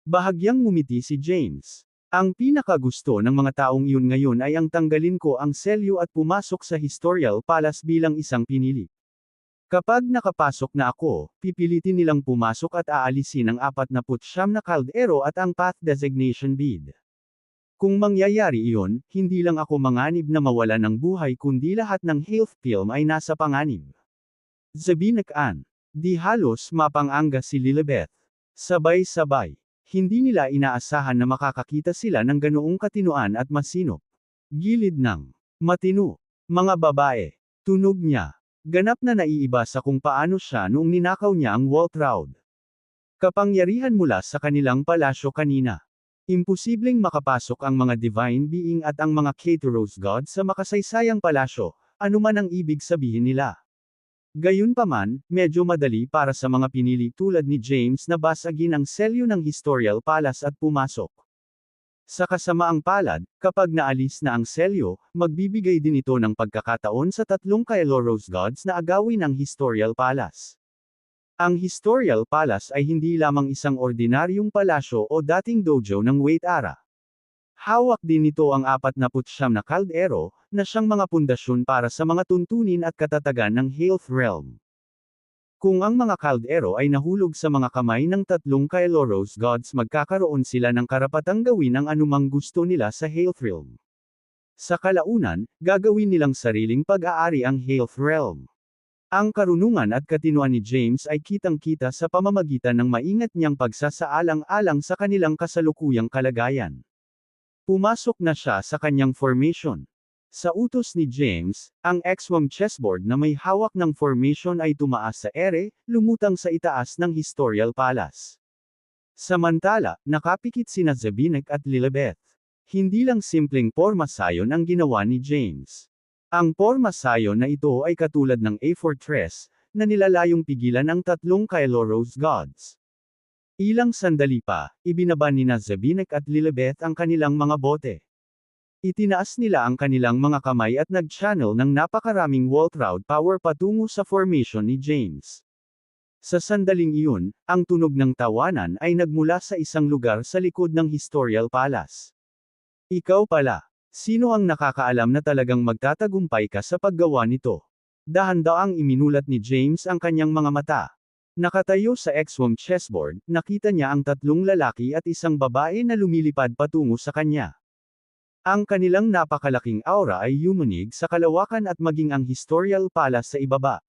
Bahagyang ngumiti si James. Ang pinakagusto ng mga taong iyon ngayon ay ang tanggalin ko ang selyo at pumasok sa Historial Palace bilang isang pinili. Kapag nakapasok na ako, pipilitin nilang pumasok at aalisin ang 49 na kaldero at ang Path Designation Bead. Kung mangyayari iyon, hindi lang ako manganib na mawala ng buhay kundi lahat ng Health Realm ay nasa panganib. Zabinek an. Di halos mapanganga si Lilibeth. Sabay-sabay. Hindi nila inaasahan na makakakita sila ng ganoong katinuan at masinop. Gilid ng matino. Mga babae. Tunog niya. Ganap na naiiba sa kung paano siya noong ninakaw niya ang Waltraud. Kapangyarihan mula sa kanilang palasyo kanina. Imposibleng makapasok ang mga divine being at ang mga Kailoros gods sa makasaysayang palasyo, anuman ang ibig sabihin nila. Gayunpaman, medyo madali para sa mga pinili tulad ni James na basagin ang selyo ng Historial Palace at pumasok. Sa kasamaang palad, kapag naalis na ang selyo, magbibigay din ito ng pagkakataon sa tatlong Kailoros gods na agawin ang Historial Palace. Ang Historial Palace ay hindi lamang isang ordinaryong palasyo o dating dojo ng Wait Ara. Hawak din nito ang 49 na kaldero, na siyang mga pundasyon para sa mga tuntunin at katatagan ng Health Realm. Kung ang mga kaldero ay nahulog sa mga kamay ng tatlong Kailoros gods magkakaroon sila ng karapatang gawin ang anumang gusto nila sa Health Realm. Sa kalaunan, gagawin nilang sariling pag-aari ang Health Realm. Ang karunungan at katinuan ni James ay kitang-kita sa pamamagitan ng maingat niyang pagsasaalang-alang sa kanilang kasalukuyang kalagayan. Pumasok na siya sa kanyang formation. Sa utos ni James, ang X-Wam chessboard na may hawak ng formation ay tumaas sa ere, lumutang sa itaas ng Historial Palace. Samantala, nakapikit sina Zabinek at Lilibeth. Hindi lang simpleng porma sayon ang ginawa ni James. Ang porma sayon na ito ay katulad ng A-Fortress, na nilalayong pigilan ang tatlong Kailoros gods. Ilang sandali pa, ibinaba ni Zebinek at Lilibeth ang kanilang mga bote. Itinaas nila ang kanilang mga kamay at nag-channel ng napakaraming Waltraud power patungo sa formation ni James. Sa sandaling iyon, ang tunog ng tawanan ay nagmula sa isang lugar sa likod ng Historial Palace. Ikaw pala. Sino ang nakakaalam na talagang magtatagumpay ka sa paggawa nito? Dahan-daang iminulat ni James ang kanyang mga mata. Nakatayo sa X-Wom chessboard, nakita niya ang tatlong lalaki at isang babae na lumilipad patungo sa kanya. Ang kanilang napakalaking aura ay yumanig sa kalawakan at maging ang Historial Palace sa ibaba.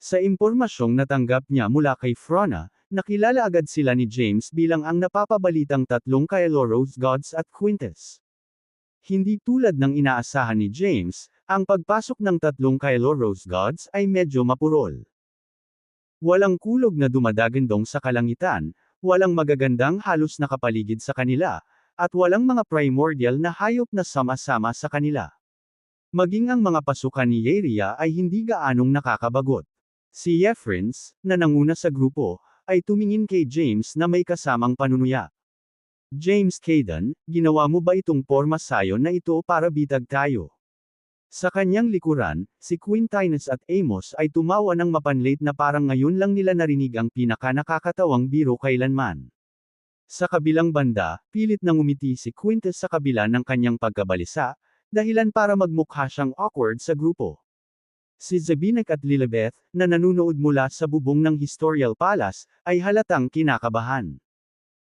Sa impormasyong natanggap niya mula kay Frona, nakilala agad sila ni James bilang ang napapabalitang tatlong Kailoros gods at Quintus. Hindi tulad ng inaasahan ni James, ang pagpasok ng tatlong Kailoros gods ay medyo mapurol. Walang kulog na dumadagandong sa kalangitan, walang magagandang halos nakapaligid sa kanila, at walang mga primordial na hayop na sama-sama sa kanila. Maging ang mga pasukan ni Yeria ay hindi gaanong nakakabagot. Si Yefrins, na nanguna sa grupo, ay tumingin kay James na may kasamang panunuya. James Caden, ginawa mo ba itong porma sayon na ito para bitag tayo? Sa kanyang likuran, si Quintinus at Amos ay tumawa ng mapanlate na parang ngayon lang nila narinig ang pinaka-nakakatawang biro kailanman. Sa kabilang banda, pilit nang umiti si Quintus sa kabila ng kanyang pagkabalisa, dahilan para magmukha siyang awkward sa grupo. Si Zebinek at Lilibeth, na nanunood mula sa bubong ng Historial Palace, ay halatang kinakabahan.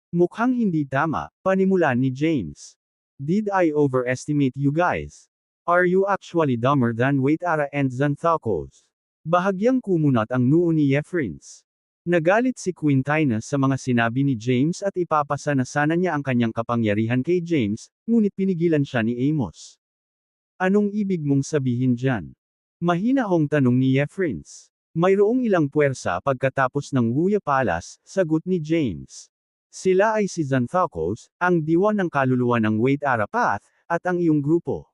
Mukhang hindi tama, panimulan ni James. Did I overestimate you guys? Are you actually dumber than Waitara and Xanthocos? Bahagyang kumunat ang noo ni Yefrins. Nagalit si Quintinus sa mga sinabi ni James at ipapasa na sana niya ang kanyang kapangyarihan kay James, ngunit pinigilan siya ni Amos. Anong ibig mong sabihin dyan? Mahinahong tanong ni Yefrins. Mayroong ilang puwersa pagkatapos ng Wuya Palace, sagot ni James. Sila ay si Xanthocos, ang diwa ng kaluluwa ng Waitara Path, at ang iyong grupo.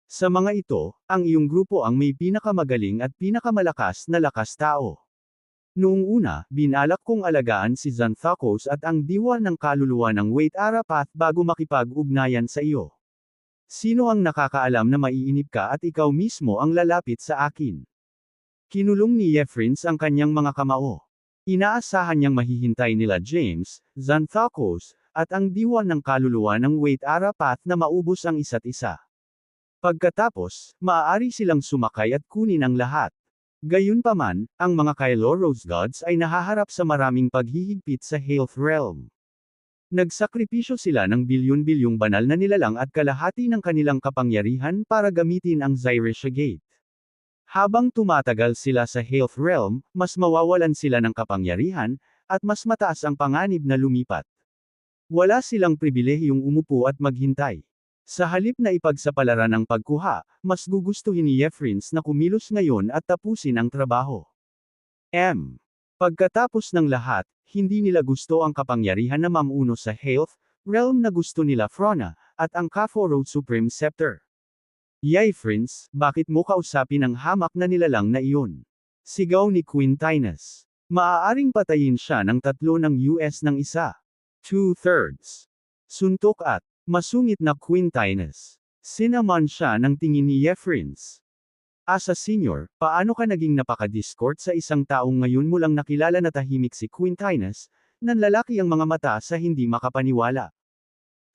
Sa mga ito, ang iyong grupo ang may pinakamagaling at pinakamalakas na lakas tao. Noong una, binalak kong alagaan si Xanthocos at ang diwa ng kaluluwa ng Waitara Path bago makipag-ugnayan sa iyo. Sino ang nakakaalam na maiinip ka at ikaw mismo ang lalapit sa akin? Kinulong ni Yefrins ang kanyang mga kamao. Inaasahan niyang mahihintay nila James, Xanthocos, at ang diwa ng kaluluwa ng Waitara Path na maubos ang isa't isa. Pagkatapos, maaari silang sumakay at kunin ang lahat. Gayunpaman, ang mga Kailoros gods ay nahaharap sa maraming paghihigpit sa Health Realm. Nagsakripisyo sila ng bilyon-bilyong banal na nilalang at kalahati ng kanilang kapangyarihan para gamitin ang Zyresha Gate. Habang tumatagal sila sa Health Realm, mas mawawalan sila ng kapangyarihan, at mas mataas ang panganib na lumipat. Wala silang pribilehiyong umupo at maghintay. Sa halip na ipagsapalaran ang pagkuha, mas gugustuhin ni Yefrins na kumilos ngayon at tapusin ang trabaho. Pagkatapos ng lahat, hindi nila gusto ang kapangyarihan na mamuno sa Health Realm na gusto nila Frona, at ang Kaforo Supreme Scepter. Yefrins, bakit mo kausapin ang hamak na nilalang na iyon? Sigaw ni Quintinus. Maaaring patayin siya ng 3 ng US ng isa. 2/3. Suntok at masungit na Quintinus. Sinaman siya ng tingin ni Yefrins. As a senior, paano ka naging napaka-discord sa isang taong ngayon mo lang nakilala na tahimik si Quintinus, nanlalaki ang mga mata sa hindi makapaniwala.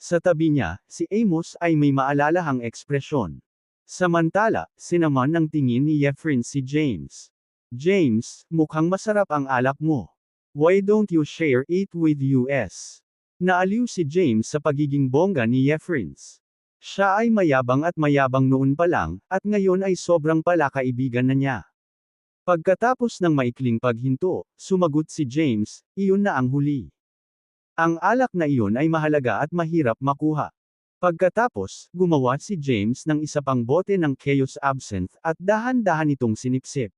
Sa tabi niya, si Amos ay may maalalahang ekspresyon. Samantala, sinaman ng tingin ni Yefrins si James. James, mukhang masarap ang alak mo. Why don't you share it with us? Naaliw si James sa pagiging bongga ni Yefrins. Siya ay mayabang at mayabang noon pa lang, at ngayon ay sobrang palakaibigan na niya. Pagkatapos ng maikling paghinto, sumagot si James, iyon na ang huli. Ang alak na iyon ay mahalaga at mahirap makuha. Pagkatapos, gumawa si James ng isa pang bote ng Chaos Absinthe at dahan-dahan itong sinipsip.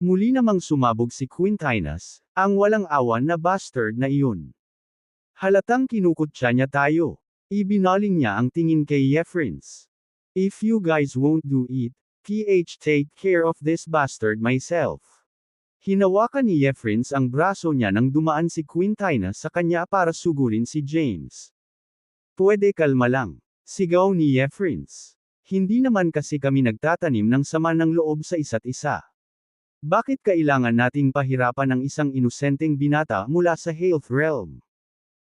Muli namang sumabog si Quintinus, ang walang awan na bastard na iyon. Halatang kinukutya niya tayo. Ibinaling niya ang tingin kay Jeffrins. If you guys won't do it, take care of this bastard myself. Hinawakan ni Jeffrins ang braso niya nang dumaan si Quintina sa kanya para sugurin si James. Pwede kalma lang. Sigaw ni Jeffrins. Hindi naman kasi kami nagtatanim ng sama ng loob sa isa't isa. Bakit kailangan nating pahirapan ang isang inosenteng binata mula sa Health Realm?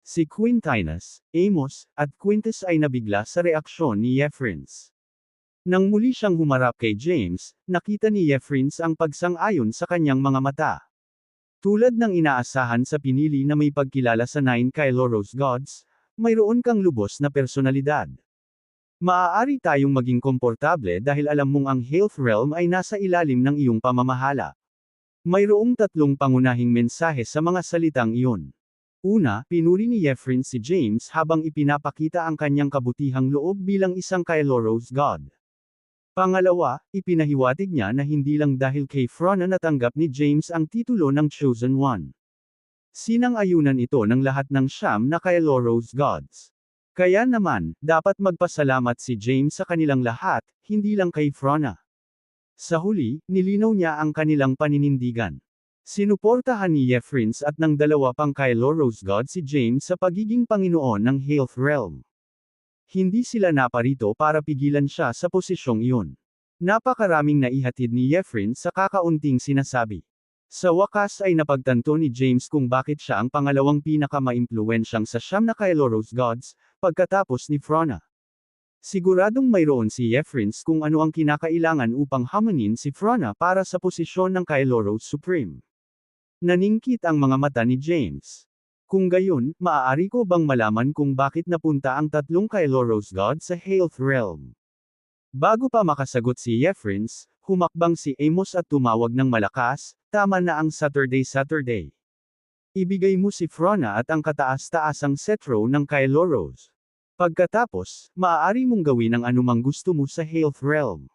Si Quintinus, Amos, at Quintus ay nabigla sa reaksyon ni Jeffrins. Nang muli siyang humarap kay James, nakita ni Jeffrins ang pagsang-ayon sa kanyang mga mata. Tulad ng inaasahan sa pinili na may pagkilala sa Nine Kylo Gods, mayroon kang lubos na personalidad. Maaari tayong maging komportable dahil alam mong ang Health Realm ay nasa ilalim ng iyong pamamahala. Mayroong tatlong pangunahing mensahe sa mga salitang iyon. Una, pinuri ni Jeffrins si James habang ipinapakita ang kanyang kabutihang loob bilang isang Kylo God. Pangalawa, ipinahiwatig niya na hindi lang dahil kay Frona natanggap ni James ang titulo ng Chosen One. Sinang-ayunan ito ng lahat ng siyam na Kylo Gods. Kaya naman, dapat magpasalamat si James sa kanilang lahat, hindi lang kay Frona. Sa huli, nilinaw niya ang kanilang paninindigan. Sinuportahan ni Jeffrins at ng dalawa pang Kylo God si James sa pagiging Panginoon ng Health Realm. Hindi sila naparito para pigilan siya sa posisyong iyon. Napakaraming naihatid ni Jeffrins sa kakaunting sinasabi. Sa wakas ay napagtanto ni James kung bakit siya ang pangalawang pinakamaimpluwensyang sa siyam na Kylo Gods, pagkatapos ni Frona. Siguradong mayroon si Jeffrins kung ano ang kinakailangan upang hamanin si Frona para sa posisyon ng Kylo Supreme. Naningkit ang mga mata ni James. Kung gayon, maaari ko bang malaman kung bakit napunta ang tatlong Kylo God sa Health Realm? Bago pa makasagot si Jeffrins, humakbang si Amos at tumawag ng malakas, tama na ang Saturday. Ibigay mo si Frona at ang kataas-taasang setro ng Kylo. Pagkatapos, maaari mong gawin ang anumang gusto mo sa Health Realm.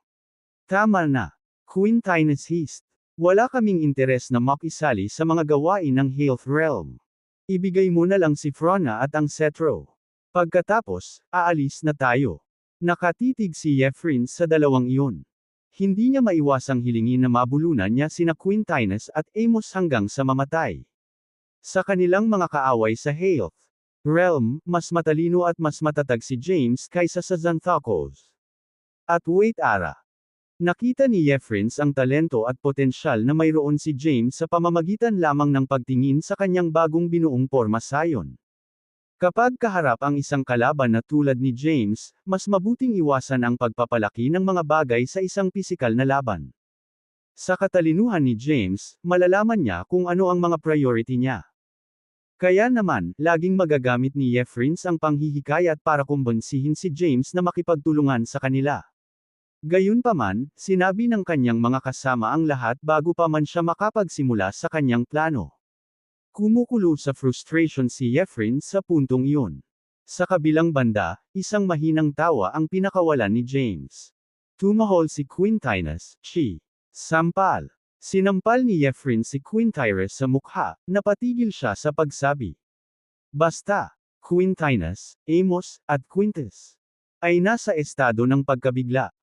Tama na. Quintinus hissed. Wala kaming interes na makisali sa mga gawain ng Health Realm. Ibigay mo na lang si Frona at ang setro. Pagkatapos, aalis na tayo. Nakatitig si Jeffrins sa dalawang iyon. Hindi niya maiwasang hilingin na mabulunan niya sina Quintinus at Amos hanggang sa mamatay. Sa kanilang mga kaaway sa Health Realm, mas matalino at mas matatag si James kaysa sa Xanthocos. At wait ara. Nakita ni Jeffrins ang talento at potensyal na mayroon si James sa pamamagitan lamang ng pagtingin sa kanyang bagong binuong porma sayon. Kapag kaharap ang isang kalaban na tulad ni James, mas mabuting iwasan ang pagpapalaki ng mga bagay sa isang pisikal na laban. Sa katalinuhan ni James, malalaman niya kung ano ang mga priority niya. Kaya naman, laging magagamit ni Jeffrins ang panghihikayat para kumbinsihin si James na makipagtulungan sa kanila. Gayunpaman, sinabi ng kanyang mga kasama ang lahat bago pa man siya makapagsimula sa kanyang plano. Kumukulo sa frustration si Jeffrins sa puntong iyon. Sa kabilang banda, isang mahinang tawa ang pinakawalan ni James. Tumahol si Quintinus, Sampal. Sinampal ni Jeffrins si Quintinus sa mukha, napatigil siya sa pagsabi. Basta, Quintinus, Amos, at Quintus ay nasa estado ng pagkabigla.